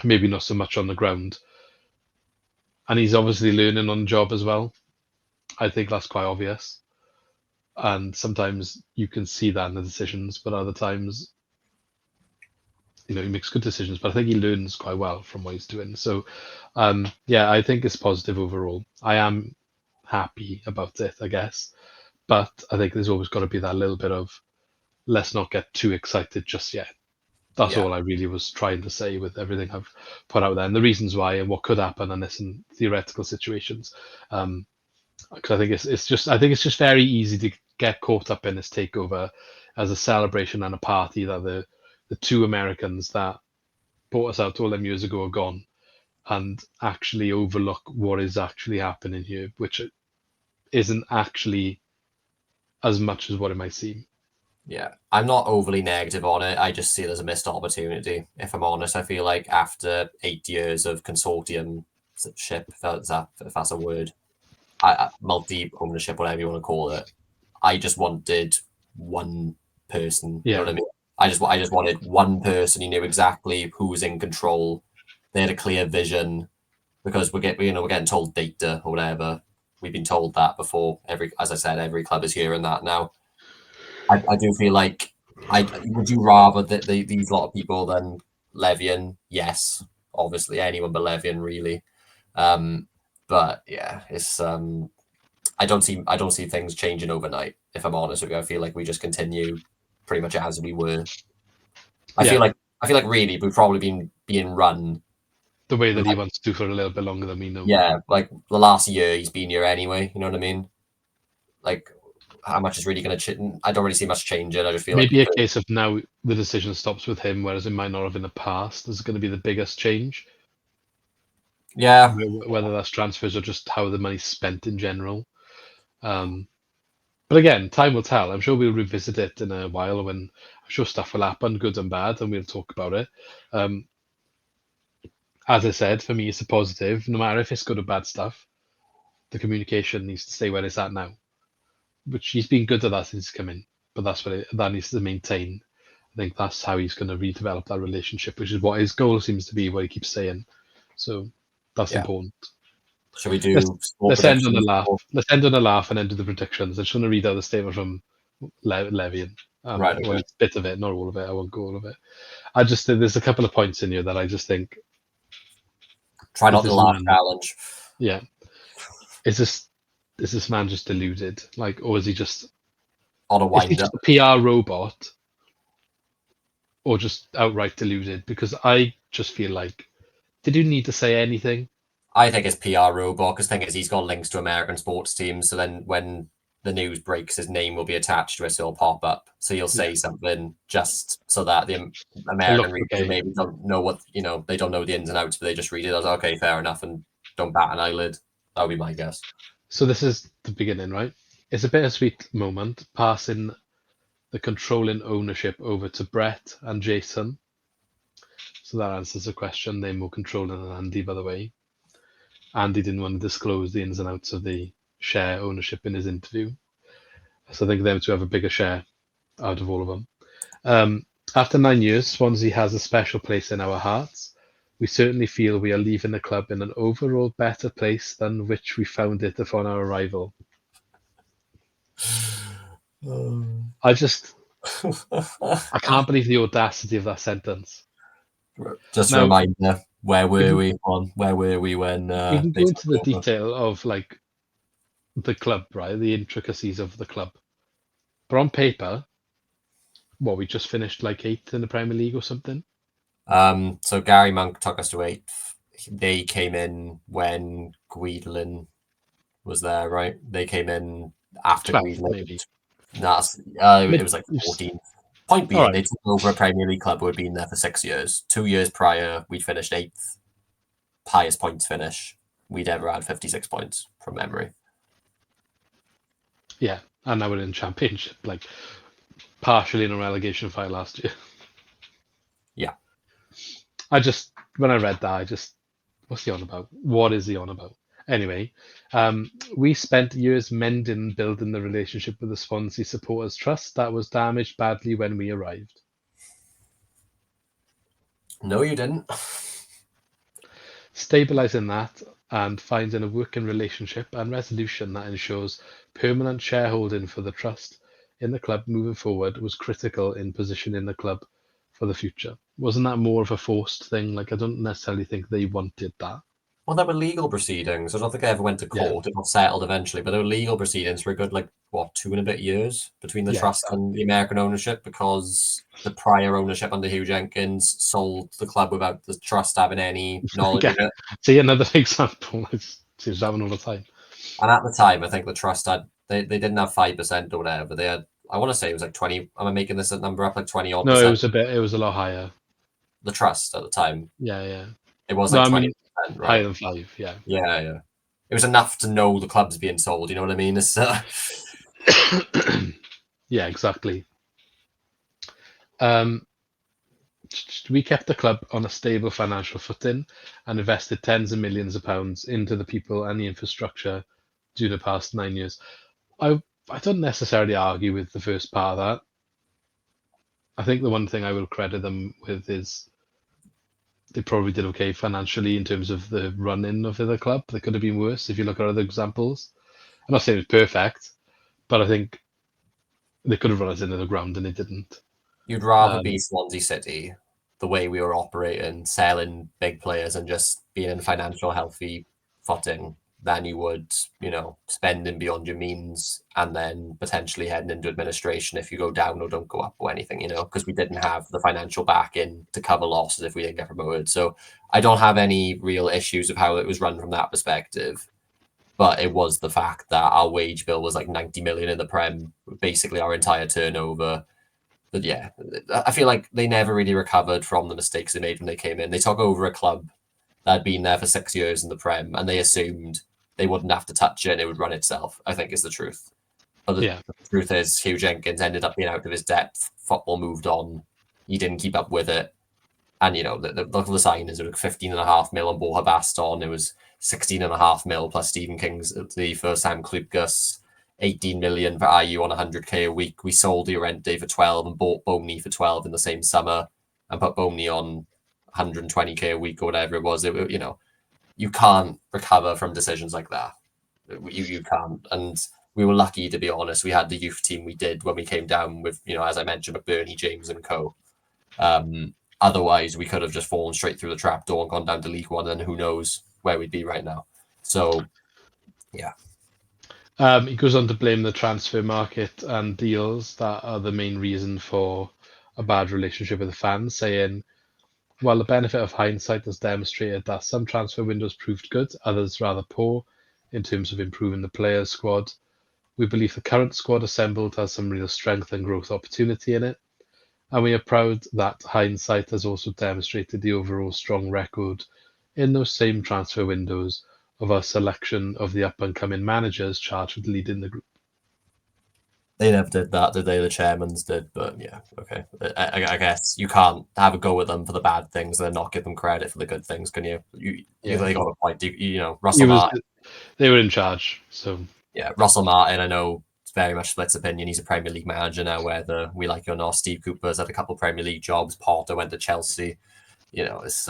maybe not so much on the ground. And he's obviously learning on the job as well. I think that's quite obvious. And sometimes you can see that in the decisions, but other times, he makes good decisions. But I think he learns quite well from what he's doing. So, yeah, I think it's positive overall. I am happy about it, I guess. But I think there's always got to be that little bit of let's not get too excited just yet. That's all I really was trying to say with everything I've put out there, and the reasons why and what could happen on this in theoretical situations. Because I think it's just very easy to get caught up in this takeover as a celebration and a party that the two Americans that brought us out all them years ago are gone, and actually overlook what is actually happening here, which isn't actually as much as what it might seem. Yeah, I'm not overly negative on it. I just see it as a missed opportunity. If I'm honest, I feel like after 8 years of consortium ship, if that's a word, multi ownership, whatever you want to call it, I just wanted one person. You know what I mean? I just wanted one person who knew exactly who was in control. They had a clear vision, because we're getting told data or whatever. We've been told that before. As I said, every club is hearing that now. I do feel like would you rather that these lot of people than Levian? Yes, obviously anyone but Levian, really. But yeah, it's I don't see things changing overnight. If I'm honest with you, I feel like we just continue pretty much as we were. I feel like really we've probably been being run the way that he wants to for a little bit longer than we know. Yeah, like the last year he's been here anyway. You know what I mean? Like, how much is really going to change? I don't really see much changing. I just feel maybe a case of now the decision stops with him, whereas it might not have in the past. This is going to be the biggest change. Yeah, whether that's transfers or just how the money's spent in general. But again, time will tell. I'm sure we'll revisit it in a while when I'm sure stuff will happen, good and bad, and we'll talk about it. As I said, for me, it's a positive. No matter if it's good or bad stuff, the communication needs to stay where it's at now. Which he's been good at that since he's come in, but that's what that needs to maintain. I think that's how he's going to redevelop that relationship, which is what his goal seems to be, what he keeps saying. So that's important. Shall we do? Let's end on a laugh. Let's end on a laugh and end with the predictions. I just want to read out the statement from Levian. Right. Okay. Well, it's a bit of it, not all of it. I won't go all of it. There's a couple of points in here that I just think. Try not to laugh challenge. Yeah. Is this man just deluded? Or is he just on a wind up? A PR robot, or just outright deluded? Because I just feel like, did you need to say anything? I think it's PR robot, because the thing is, he's got links to American sports teams. So then when the news breaks, his name will be attached to it, so it'll pop up. So you'll say something just so that the American reader maybe don't know what, they don't know the ins and outs, but they just read it as, okay, fair enough, and don't bat an eyelid. That would be my guess. So this is the beginning, right? It's a bittersweet moment, passing the controlling ownership over to Brett and Jason. So that answers the question. They're more controlling than Andy, by the way. Andy didn't want to disclose the ins and outs of the share ownership in his interview. So I think them to have a bigger share out of all of them. After 9 years, Swansea has a special place in our hearts. We certainly feel we are leaving the club in an overall better place than which we found it upon our arrival. I can't believe the audacity of that sentence. Just a reminder, where were we when we can go into the detail of the club, right? The intricacies of the club. But on paper, we just finished 8th in the Premier League or something? So Gary Monk took us to 8th. They came in when Guidolin was there, right? They came in after 12, Guidolin. Maybe. It was 14th. Point being, they took over a Premier League club who had been there for 6 years. 2 years prior, we finished 8th. Highest points finish. we'd ever had 56 points from memory. Yeah, and now we're in Championship, like partially in a relegation fight last year. Yeah. When I read that, what's he on about? What is he on about? Anyway, we spent years mending and building the relationship with the Swansea Supporters Trust that was damaged badly when we arrived. No, you didn't. Stabilising that and finding a working relationship and resolution that ensures permanent shareholding for the trust in the club moving forward was critical in positioning the club for the future. Wasn't that more of a forced thing? Like, I don't necessarily think they wanted that. Well, there were legal proceedings. I don't think I ever went to Yeah. court. It got settled eventually, but there were legal proceedings for a good, 2 and a bit years between the Yeah, trust and the American ownership, because the prior ownership under Hugh Jenkins sold the club without the trust having any knowledge of it. See, another example. It seems to happen all the time. And at the time, I think the trust they didn't have 5% or whatever. They had, I want to say it was like 20. Am I making this number up? Like 20 odd No, percent. it was a lot higher. The trust at the time. Yeah. It was No, like I mean 20%, right? higher than 5. Yeah. Yeah. It was enough to know the club's being sold. You know what I mean? It's, Yeah, exactly. We kept the club on a stable financial footing and invested tens of millions of pounds into the people and the infrastructure during the past 9 years. I don't necessarily argue with the first part of that. I think the one thing I will credit them with is they probably did okay financially in terms of the run-in of the club. They could have been worse if you look at other examples. I'm not saying it was perfect, but I think they could have run us into the ground and they didn't. You'd rather be Swansea City, the way we were operating, selling big players and just being in financial healthy footing, than you would, spending beyond your means and then potentially heading into administration if you go down or don't go up or anything, because we didn't have the financial backing to cover losses if we didn't get promoted. So I don't have any real issues of how it was run from that perspective. But it was the fact that our wage bill was like 90 million in the Prem, basically our entire turnover. But yeah, I feel like they never really recovered from the mistakes they made when they came in. They took over a club that had been there for 6 years in the Prem, and they assumed they wouldn't have to touch it and it would run itself, I think is the truth. But the truth is, Hugh Jenkins ended up being out of his depth. Football moved on. He didn't keep up with it. And, the signings were 15.5 mil on Borja Baston. It was 16.5 mil plus Stephen Kingsley for Sam Klupkas. 18 million for IU on 100k a week. We sold Llorente for 12 and bought Boney for 12 in the same summer and put Boney on 120k a week or whatever it was. You can't recover from decisions like that. You can't. And we were lucky, to be honest. We had the youth team we did when we came down with, as I mentioned, McBurney, James and co. Otherwise, we could have just fallen straight through the trapdoor and gone down to League One, and who knows where we'd be right now. So, yeah. He goes on to blame the transfer market and deals that are the main reason for a bad relationship with the fans, saying, while the benefit of hindsight has demonstrated that some transfer windows proved good, others rather poor in terms of improving the players' squad, we believe the current squad assembled has some real strength and growth opportunity in it. And we are proud that hindsight has also demonstrated the overall strong record in those same transfer windows of our selection of the up-and-coming managers charged with leading the group. They never did that, did they? The chairmans did, but yeah, okay. I guess you can't have a go at them for the bad things and then not give them credit for the good things, can you? They got a point. Russell Martin. They were in charge, so yeah, Russell Martin. I know it's very much splits opinion. He's a Premier League manager now, whether we like it or not. Steve Cooper's had a couple of Premier League jobs. Potter went to Chelsea. It's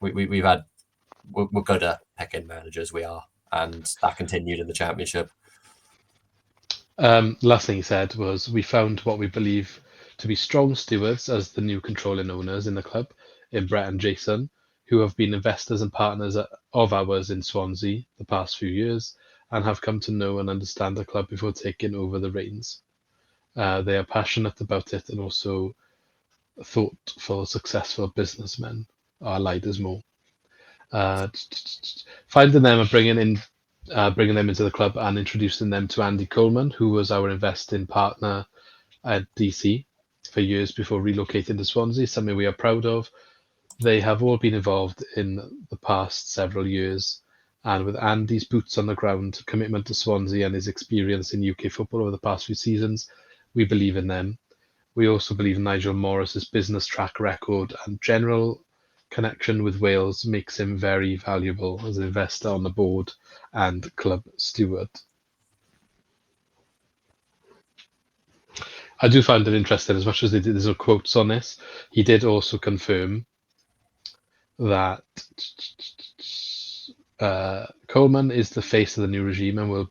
we're good at picking managers. We are, and that continued in the Championship. Last thing he said was, we found what we believe to be strong stewards as the new controlling owners in the club, in Brett and Jason, who have been investors and partners of ours in Swansea the past few years and have come to know and understand the club before taking over the reins. They are passionate about it and also thoughtful, successful businessmen. Our leaders more. Finding them and bringing them into the club and introducing them to Andy Coleman, who was our investing partner at DC for years before relocating to Swansea, something we are proud of. They have all been involved in the past several years And with Andy's boots on the ground, commitment to Swansea, and his experience in UK football over the past few seasons, we believe in them. We also believe Nigel Morris's business track record and general connection with Wales makes him very valuable as an investor on the board and club steward. I do find it interesting, as much as there's no quotes on this, he did also confirm that Coleman is the face of the new regime and will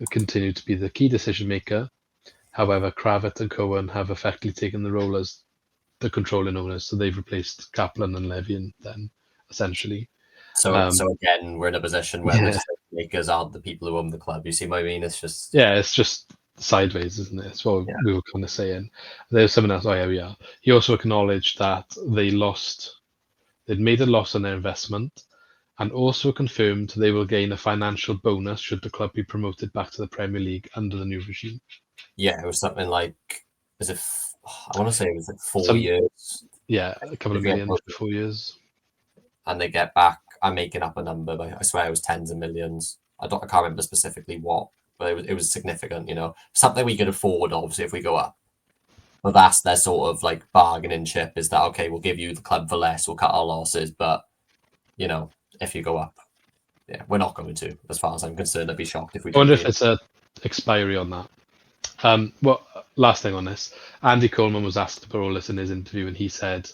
continue to be the key decision maker. However, Kravitz and Cohen have effectively taken the role as the controlling owners, so they've replaced Kaplan and Levy then, essentially. So again, we're in a position where the decision makers aren't the people who own the club. You see what I mean? It's just it's just sideways, isn't it? That's what we were kind of saying. There's something else. Oh yeah, we are. He also acknowledged that they'd made a loss on their investment, and also confirmed they will gain a financial bonus should the club be promoted back to the Premier League under the new regime. Yeah, it was something like, I want to say it was like 4 years. Yeah, a couple of million for 4 years. And they get back, I'm making up a number, but I swear it was tens of millions. I can't remember specifically what, but it was significant, something we could afford, obviously, if we go up. But that's their sort of like bargaining chip, is that, okay, we'll give you the club for less, we'll cut our losses, but, if you go up, we're not going to, as far as I'm concerned. I'd be shocked if we. I wonder if there's a expiry on that. Well, last thing on this, Andy Coleman was asked about all this in his interview, and he said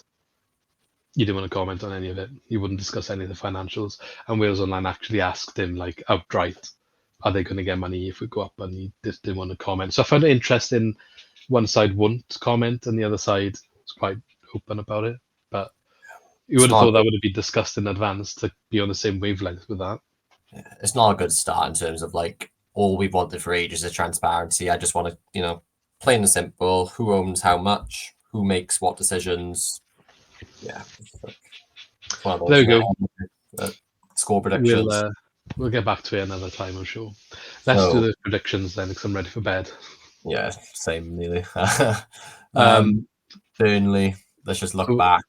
he didn't want to comment on any of it. He wouldn't discuss any of the financials. And Wales Online actually asked him, like, outright, are they going to get money if we go up? And he just didn't want to comment. So I found it interesting. One side won't comment, and the other side is quite open about it. But you would have thought that would have been discussed in advance to be on the same wavelength with that. It's not a good start in terms of, like, all we've wanted for ages is transparency. I just want to, plain and simple, who owns how much, who makes what decisions. Yeah. There we go. Score predictions. We'll get back to it another time, I'm sure. Let's do the predictions then, because I'm ready for bed. Yeah, same nearly. Burnley, let's just look back.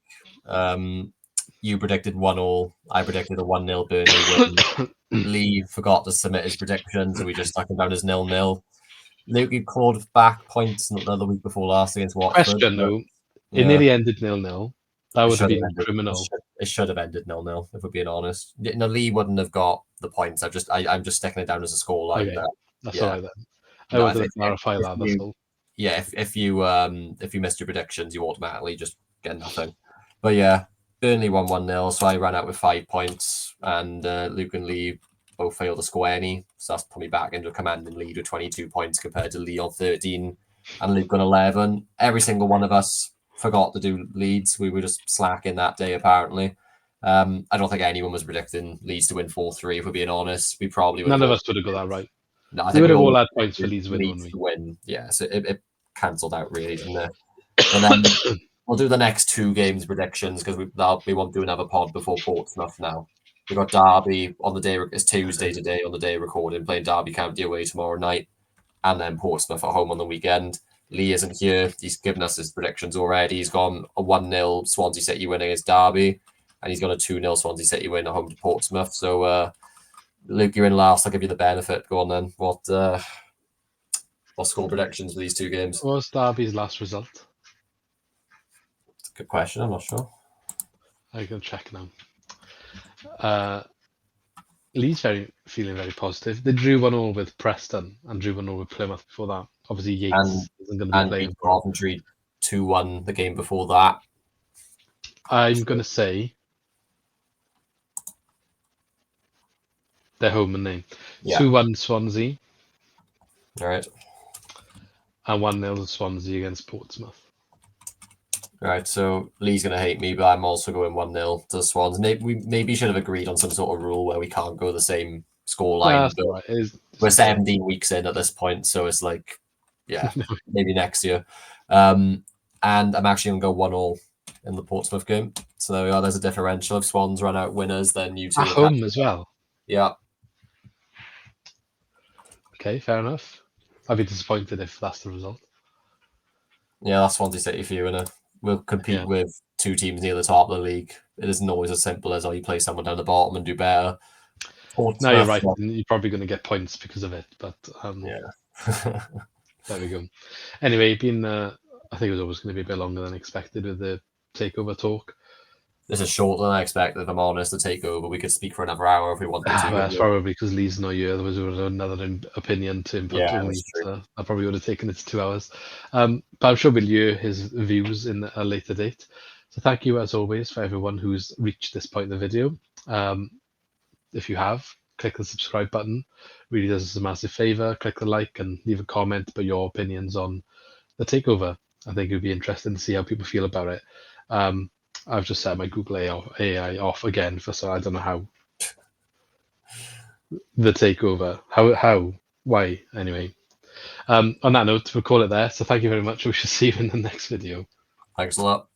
You predicted 1-1. I predicted a 1-0 Burnley win. Lee forgot to submit his prediction, so we just stuck him down as 0-0. Luke, you clawed back points the week before last against Watford. Question though, it nearly ended 0-0. That would have been criminal. It should have ended 0-0, if we're being honest. No, Lee wouldn't have got the points. I'm just sticking it down as a scoreline. Okay. That's all right then. I wanted to clarify that. That's all. Yeah, if you missed your predictions, you automatically just get nothing. But yeah, Burnley won 1-0, so I ran out with 5 points, and Luke and Lee both failed to score any. So that's put me back into a commanding lead with 22 points compared to Lee on 13 and Luke on 11. Every single one of us forgot to do Leeds. We were just slacking that day, apparently. I don't think anyone was predicting Leeds to win 4-3, if we're being honest. We probably would. None of us would have got that right. No, I we think would have all had points for Leeds to win. Yeah, so it cancelled out, really, didn't it? And then we'll do the next 2 games predictions, because we won't do another pod before Portsmouth now. We've got Derby on the day. It's Tuesday today on the day recording, playing Derby County away tomorrow night, and then Portsmouth at home on the weekend. Lee isn't here. He's given us his predictions already. He's gone a 1-0 Swansea City win against Derby, and he's got a 2-0 Swansea City win at home to Portsmouth. So, Luke, you're in last. I'll give you the benefit. Go on then. What score predictions for these 2 games? What was Derby's last result? It's a good question. I'm not sure. I can check now. Leeds feeling very positive. They drew 1-1 with Preston and drew 1-0 with Plymouth before that. Obviously, Yates isn't going to be playing. Coventry 2-1 the game before that. I'm going to say their home and name. 2-1 Swansea. All right. And 1-0 Swansea against Portsmouth. All right, so Lee's going to hate me, but I'm also going 1-0 to the Swans. Maybe should have agreed on some sort of rule where we can't go the same scoreline. Right. We're 17 weeks in at this point, so it's like, maybe next year. And I'm actually going to go 1-1 in the Portsmouth game. So there we are. There's a differential. If Swans run out winners, then you two at home as well. Yeah. Okay, fair enough. I'd be disappointed if that's the result. Yeah, that's Swansea City for you, innit? We'll compete with 2 teams near the top of the league. It isn't always as simple as, you play someone down the bottom and do better. Now you're right. You're probably going to get points because of it, but Yeah. there we go. Anyway, I think it was always going to be a bit longer than expected with the takeover talk. This is shorter than I expected, if I'm honest, the takeover. We could speak for another hour if we wanted to. That's probably because Lee's not here. Otherwise, we would have another opinion to input. Yeah, that's true. I probably would have taken it to 2 hours. But I'm sure we'll hear his views in a later date. So thank you, as always, for everyone who's reached this point in the video. If you have, click the subscribe button. Really does us a massive favor. Click the like and leave a comment about your opinions on the takeover. I think it would be interesting to see how people feel about it. I've just set my Google AI off again so I don't know how. The takeover. How? Why? Anyway. On that note, we'll call it there. So thank you very much. We shall see you in the next video. Thanks a lot.